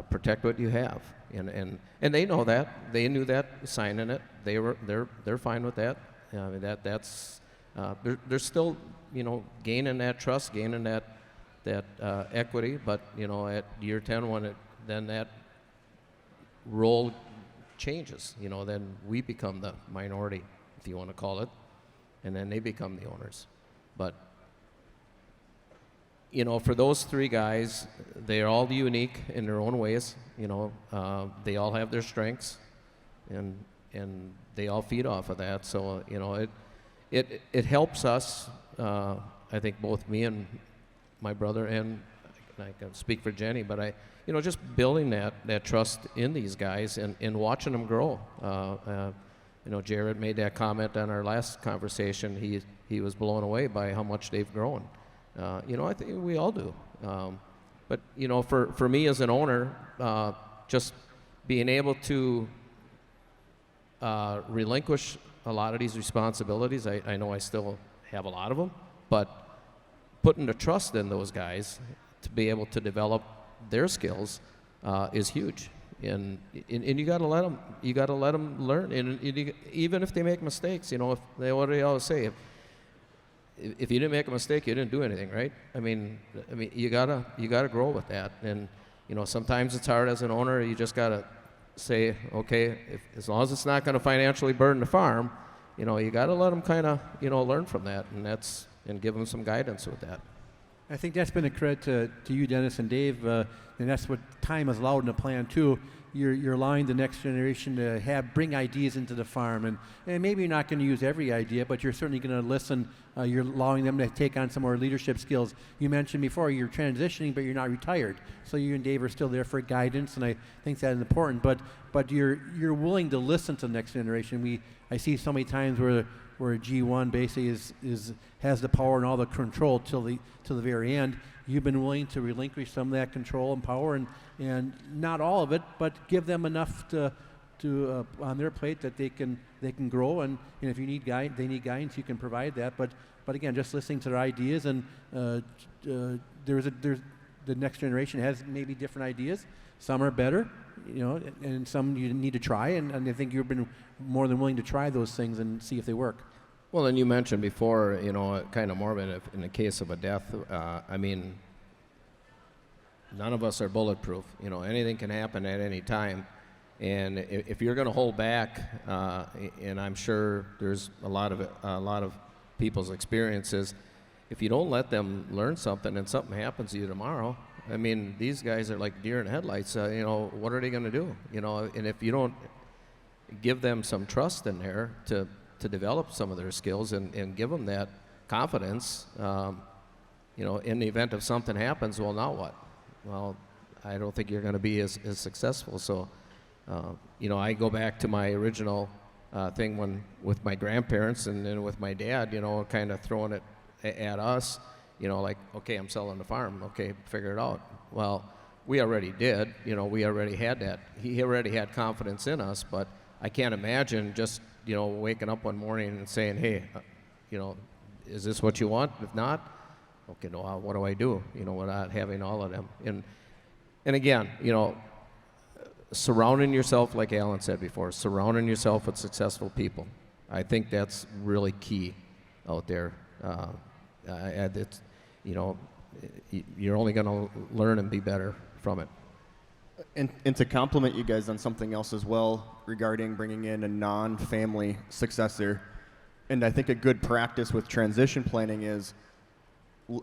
E: Protect what you have, and they know that. They knew that signing it. They're fine with that. I mean, that's they're still gaining that trust, gaining that equity. But at year 10, then that role changes. Then we become the minority, if you want to call it, and then they become the owners. But for those 3 guys, they're all unique in their own ways. They all have their strengths, and they all feed off of that. So it helps us. I think both me and my brother, and I can speak for Jenny, but just building that trust in these guys and watching them grow. Jared made that comment on our last conversation. He was blown away by how much they've grown. I think we all do. But for me as an owner, just being able to relinquish a lot of these responsibilities, I know I still have a lot of them, but putting the trust in those guys to be able to develop their skills is huge. And you got to let them. You got to let them learn. And even if they make mistakes, what do they always say? If you didn't make a mistake, you didn't do anything, right? I mean, you gotta grow with that. And sometimes it's hard as an owner. You just gotta say, okay, as long as it's not going to financially burden the farm, you gotta let them kind of learn from that, and give them some guidance with that.
D: I think that's been a credit to you, Dennis and Dave, and that's what time has allowed in the plan too. You're allowing the next generation to bring ideas into the farm, and maybe you're not going to use every idea, but you're certainly going to listen. You're allowing them to take on some more leadership skills. You mentioned before you're transitioning, but you're not retired, so you and Dave are still there for guidance, and I think that is important. But you're willing to listen to the next generation. I see so many times where G1 basically has the power and all the control till the very end. You've been willing to relinquish some of that control and power, and not all of it, but give them enough to on their plate that they can grow. And if you need they need guidance, you can provide that. But again, just listening to their ideas, and the next generation has maybe different ideas. Some are better, and some you need to try, and I think you've been more than willing to try those things and see if they work.
E: Well, and you mentioned before, kind of morbid, if in the case of a death, none of us are bulletproof. Anything can happen at any time. And if you're going to hold back, and I'm sure there's a lot of people's experiences, if you don't let them learn something and something happens to you tomorrow, these guys are like deer in headlights. What are they going to do? And if you don't give them some trust in there to develop some of their skills and give them that confidence, in the event of something happens, well, now what? Well, I don't think you're going to be as successful. So, I go back to my original thing with my grandparents and then with my dad, kind of throwing it at us, like, okay, I'm selling the farm. Okay, figure it out. Well, we already did. We already had that. He already had confidence in us, but I can't imagine just, waking up one morning and saying, hey, is this what you want? If not, okay, no, what do I do? Without having all of them. And again, surrounding yourself, like Alan said before, surrounding yourself with successful people. I think that's really key out there. You're only going to learn and be better from it.
C: And to compliment you guys on something else as well regarding bringing in a non-family successor, and I think a good practice with transition planning is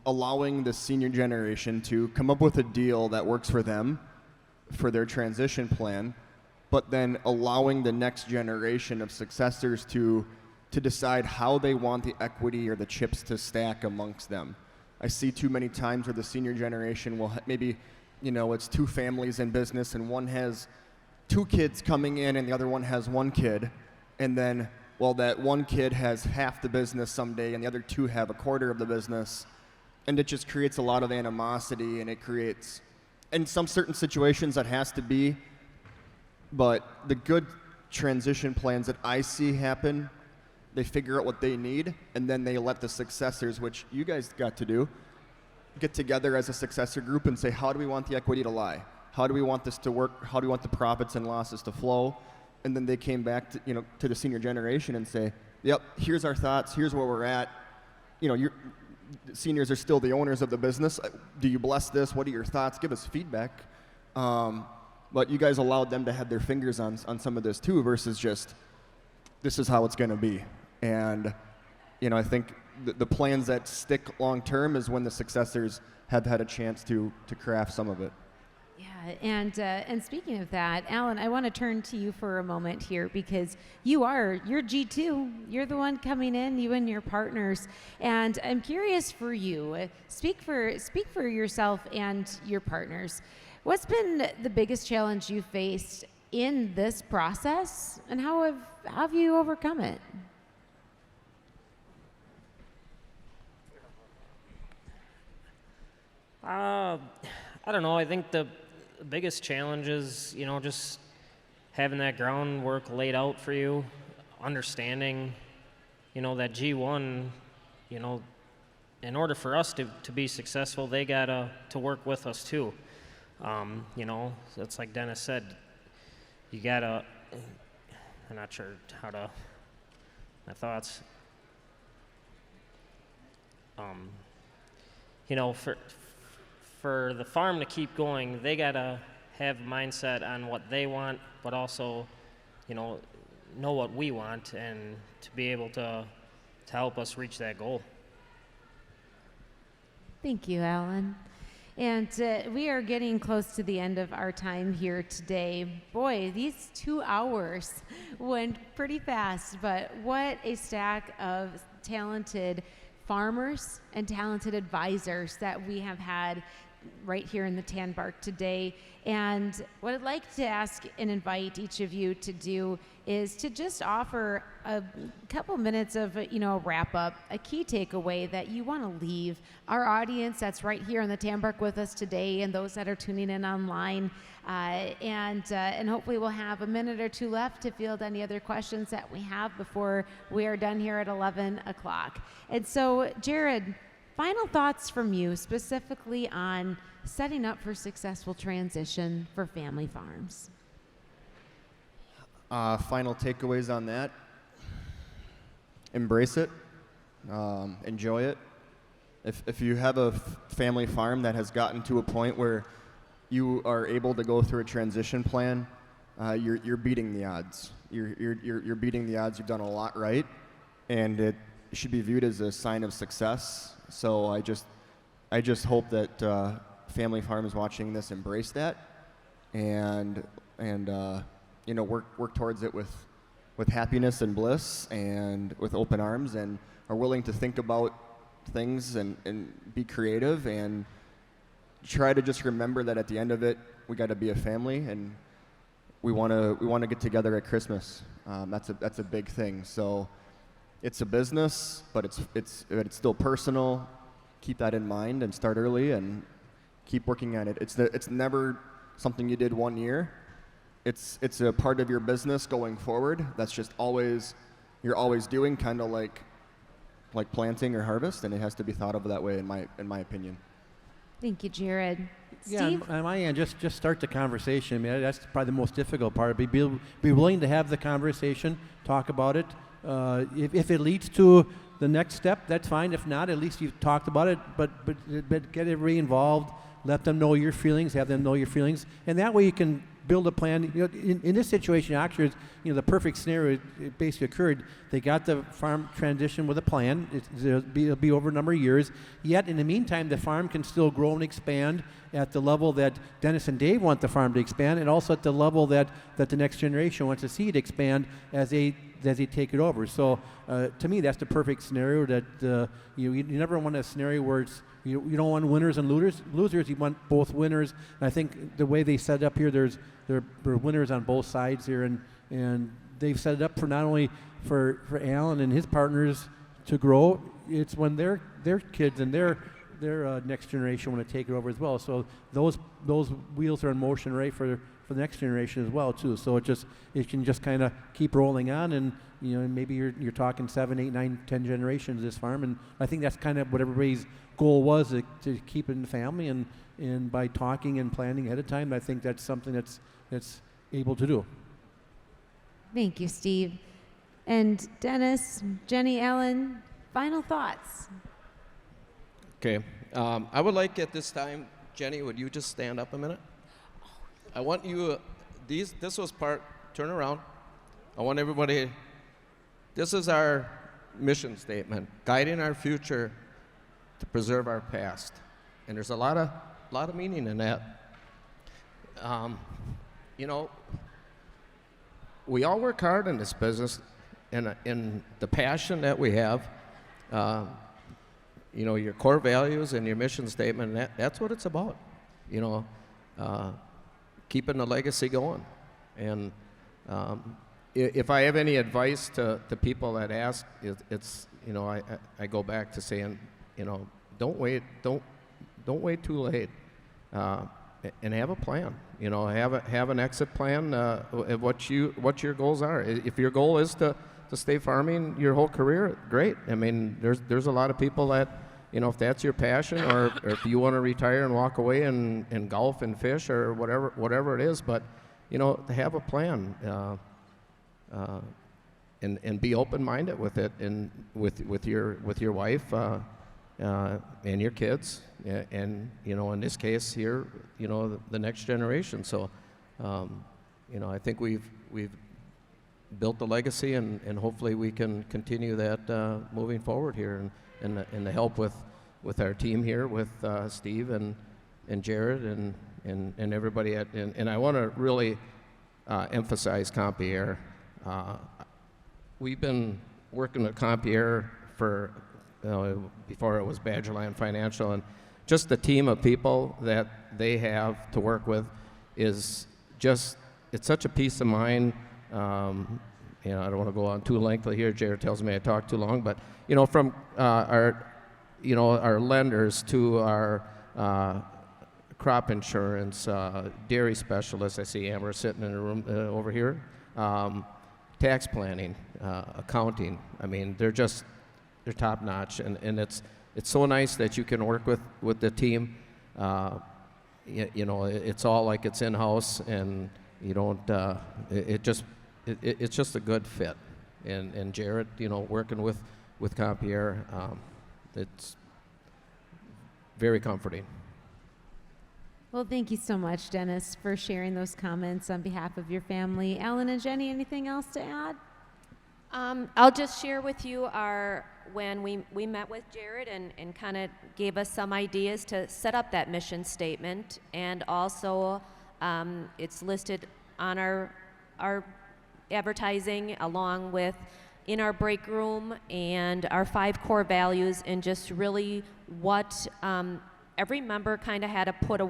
C: allowing the senior generation to come up with a deal that works for them, for their transition plan, but then allowing the next generation of successors to decide how they want the equity or the chips to stack amongst them. I see too many times where the senior generation will maybe, it's two families in business and one has 2 kids coming in and the other one has 1 kid, and then, well, that 1 kid has half the business someday and the other 2 have a quarter of the business, and it just creates a lot of animosity, and it creates, in some certain situations that has to be, but the good transition plans that I see happen, they figure out what they need, and then they let the successors, which you guys got to do, get together as a successor group and say, how do we want the equity to lie? How do we want this to work? How do we want the profits and losses to flow? And then they came back to, to the senior generation and say, yep, here's our thoughts, here's where we're at. Seniors are still the owners of the business. Do you bless this? What are your thoughts? Give us feedback. But you guys allowed them to have their fingers on some of this too, versus just, this is how it's going to be. And, I think the plans that stick long term is when the successors have had a chance to craft some of it.
B: Yeah, and speaking of that, Alan, I want to turn to you for a moment here, because you're G2. You're the one coming in, you and your partners. And I'm curious for you, speak for yourself and your partners. What's been the biggest challenge you faced in this process, and how have you overcome it?
G: I don't know. I think the biggest challenge is, just having that groundwork laid out for you, understanding, that G1, in order for us to be successful, they got to work with us too. It's like Dennis said, you got to, I'm not sure my thoughts. For the farm to keep going, they got to have a mindset on what they want, but also, know what we want, and to be able to help us reach that goal.
B: Thank you, Alan. And we are getting close to the end of our time here today. Boy, these 2 hours went pretty fast, but what a stack of talented farmers and talented advisors that we have had right here in the Tanbark today. And what I'd like to ask and invite each of you to do is to just offer a couple minutes of a wrap up, a key takeaway that you want to leave our audience that's right here in the Tanbark with us today, and those that are tuning in online. And hopefully we'll have a minute or 2 left to field any other questions that we have before we are done here at 11 o'clock. And so, Jared, final thoughts from you specifically on setting up for successful transition for family farms.
C: Final takeaways on that. Embrace it. Enjoy it. If you have a family farm that has gotten to a point where you are able to go through a transition plan, you're beating the odds. You're beating the odds. You've done a lot right, and it should be viewed as a sign of success. So I just hope that family farms watching this embrace that, and work towards it with happiness and bliss and with open arms, and are willing to think about things and be creative, and try to just remember that at the end of it, we got to be a family, and we want to get together at Christmas. That's a big thing. So it's a business, but it's still personal. Keep that in mind and start early and keep working at it. It's never something you did one year. It's a part of your business going forward. That's just you're always doing, kind of like planting or harvest, and it has to be thought of that way in my opinion.
B: Thank you, Jared.
D: Yeah,
B: Steve?
D: on my end, just start the conversation. I mean, that's probably the most difficult part. Be willing to have the conversation, talk about it. If it leads to the next step, that's fine. If not, at least you've talked about it. But get everybody involved. Let them know your feelings. Have them know your feelings, and that way you can build a plan. In this situation, actually, the perfect scenario it basically occurred. They got the farm transition with a plan. It'll be over a number of years. Yet, in the meantime, the farm can still grow and expand at the level that Dennis and Dave want the farm to expand, and also at the level that the next generation wants to see it expand as they take it over. So, to me, that's the perfect scenario. That you never want a scenario where you don't want winners and losers. You want both winners. And I think the way they set it up here, there are winners on both sides here, and they've set it up for not only for Alan and his partners to grow. It's when their kids and their next generation want to take it over as well. So those wheels are in motion, right, for the next generation as well too. So it can just kind of keep rolling on, and maybe you're talking 7, 8, 9, 10 generations of this farm, and I think that's kind of what everybody's goal was, to keep it in the family, and by talking and planning ahead of time, I think that's something that's able to do.
B: Thank you, Steve. And Dennis, Jenny, Ellen, final thoughts.
E: Okay. I would like at this time, Jenny, would you just stand up a minute? I want you, this was turn around. I want everybody, this is our mission statement, guiding our future to preserve our past. And there's a lot of meaning in that. We all work hard in this business, and in the passion that we have, your core values and your mission statement, that's what it's about. Keeping the legacy going. And if I have any advice to people that ask, it's I go back to saying, don't wait too late, and have a plan. Have an exit plan. What your goals are. If your goal is to stay farming your whole career, great. I mean, there's a lot of people that, if that's your passion, or if you want to retire and walk away and golf and fish or whatever it is, but to have a plan, and be open-minded with it, and with your wife and your kids, and in this case here, the next generation. So, I think we've built the legacy, and hopefully we can continue that moving forward here, and the help with our team here, with Steve and Jared and everybody and I want to really emphasize Compeer. We've been working with Compeer for before it was Badgerland Financial, and just the team of people that they have to work with is just, it's such a peace of mind. I don't want to go on too lengthy here. Jared tells me I talk too long, but from our lenders to our crop insurance, dairy specialists. I see Amber sitting in the room over here. Tax planning, accounting. I mean, they're top notch, and it's so nice that you can work with the team. You know, it's all like it's in-house, and you don't, it's just a good fit. And Jared, you know, working with Compeer, it's very comforting.
B: Well, thank you so much, Dennis, for sharing those comments on behalf of your family. Alan and Jenny, anything else to add?
F: I'll just share with you when we met with Jared and kind of gave us some ideas to set up that mission statement, and also it's listed on our advertising along with in our break room and our 5 core values, and just really what every member kind of had to put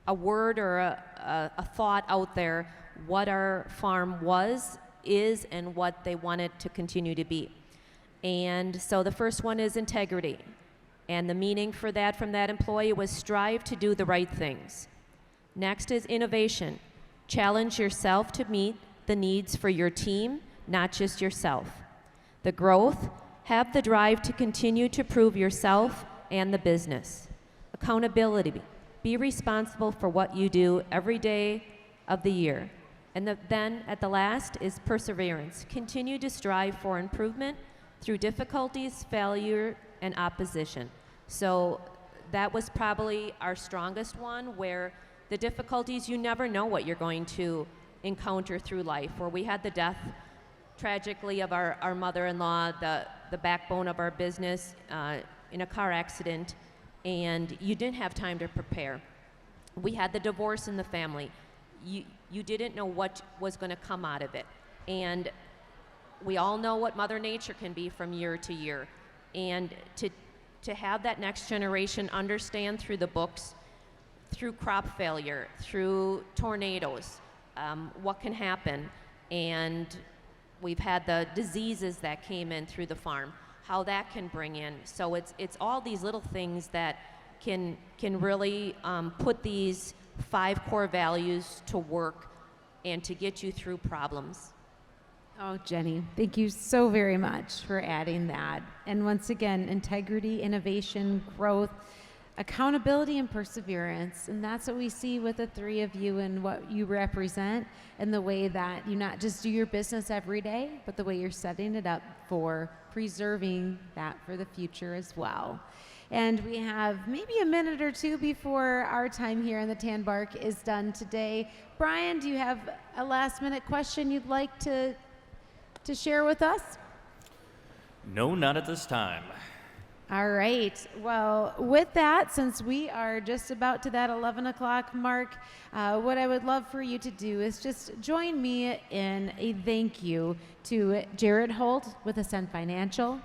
F: a word or a thought out there, what our farm is, and what they want it to continue to be. And so the first one is integrity. And the meaning for that from that employee was strive to do the right things. Next is innovation. Challenge yourself to meet the needs for your team, not just yourself. The growth, have the drive to continue to prove yourself and the business. Accountability, be responsible for what you do every day of the year. And then at the last is perseverance. Continue to strive for improvement through difficulties, failure, and opposition. So that was probably our strongest one, where the difficulties, you never know what you're going to encounter through life. Where we had the death, tragically, of our mother-in-law, the backbone of our business, in a car accident, and you didn't have time to prepare. We had the divorce in the family. You didn't know what was going to come out of it. And we all know what Mother Nature can be from year to year. And to have that next generation understand through the books, through crop failure, through tornadoes, what can happen. And we've had the diseases that came in through the farm, how that can bring in. So it's all these little things that can really put these 5 core values to work and to get you through problems.
B: Oh, Jenny, thank you so very much for adding that. And once again, integrity, innovation, growth, accountability, and perseverance. And that's what we see with the 3 of you and what you represent, and the way that you not just do your business every day, but the way you're setting it up for preserving that for the future as well. And we have maybe a minute or 2 before our time here in the Tanbark is done today. Brian, do you have a last-minute question you'd like to share with us?
H: No, not at this time.
B: All right. Well, with that, since we are just about to that 11 o'clock mark, what I would love for you to do is just join me in a thank you to Jared Holt with Ascent Financial,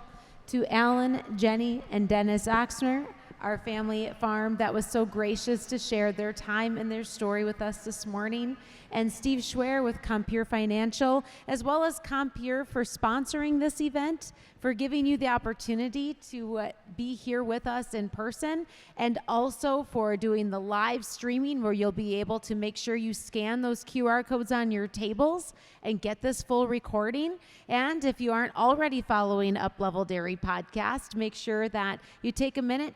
B: to Alan, Jenny, and Dennis Oxner, our family farm that was so gracious to share their time and their story with us this morning, and Steve Schwer with Compeer Financial, as well as Compeer for sponsoring this event, for giving you the opportunity to be here with us in person, and also for doing the live streaming where you'll be able to make sure you scan those QR codes on your tables and get this full recording. And if you aren't already following UpLevel Dairy podcast, make sure that you take a minute to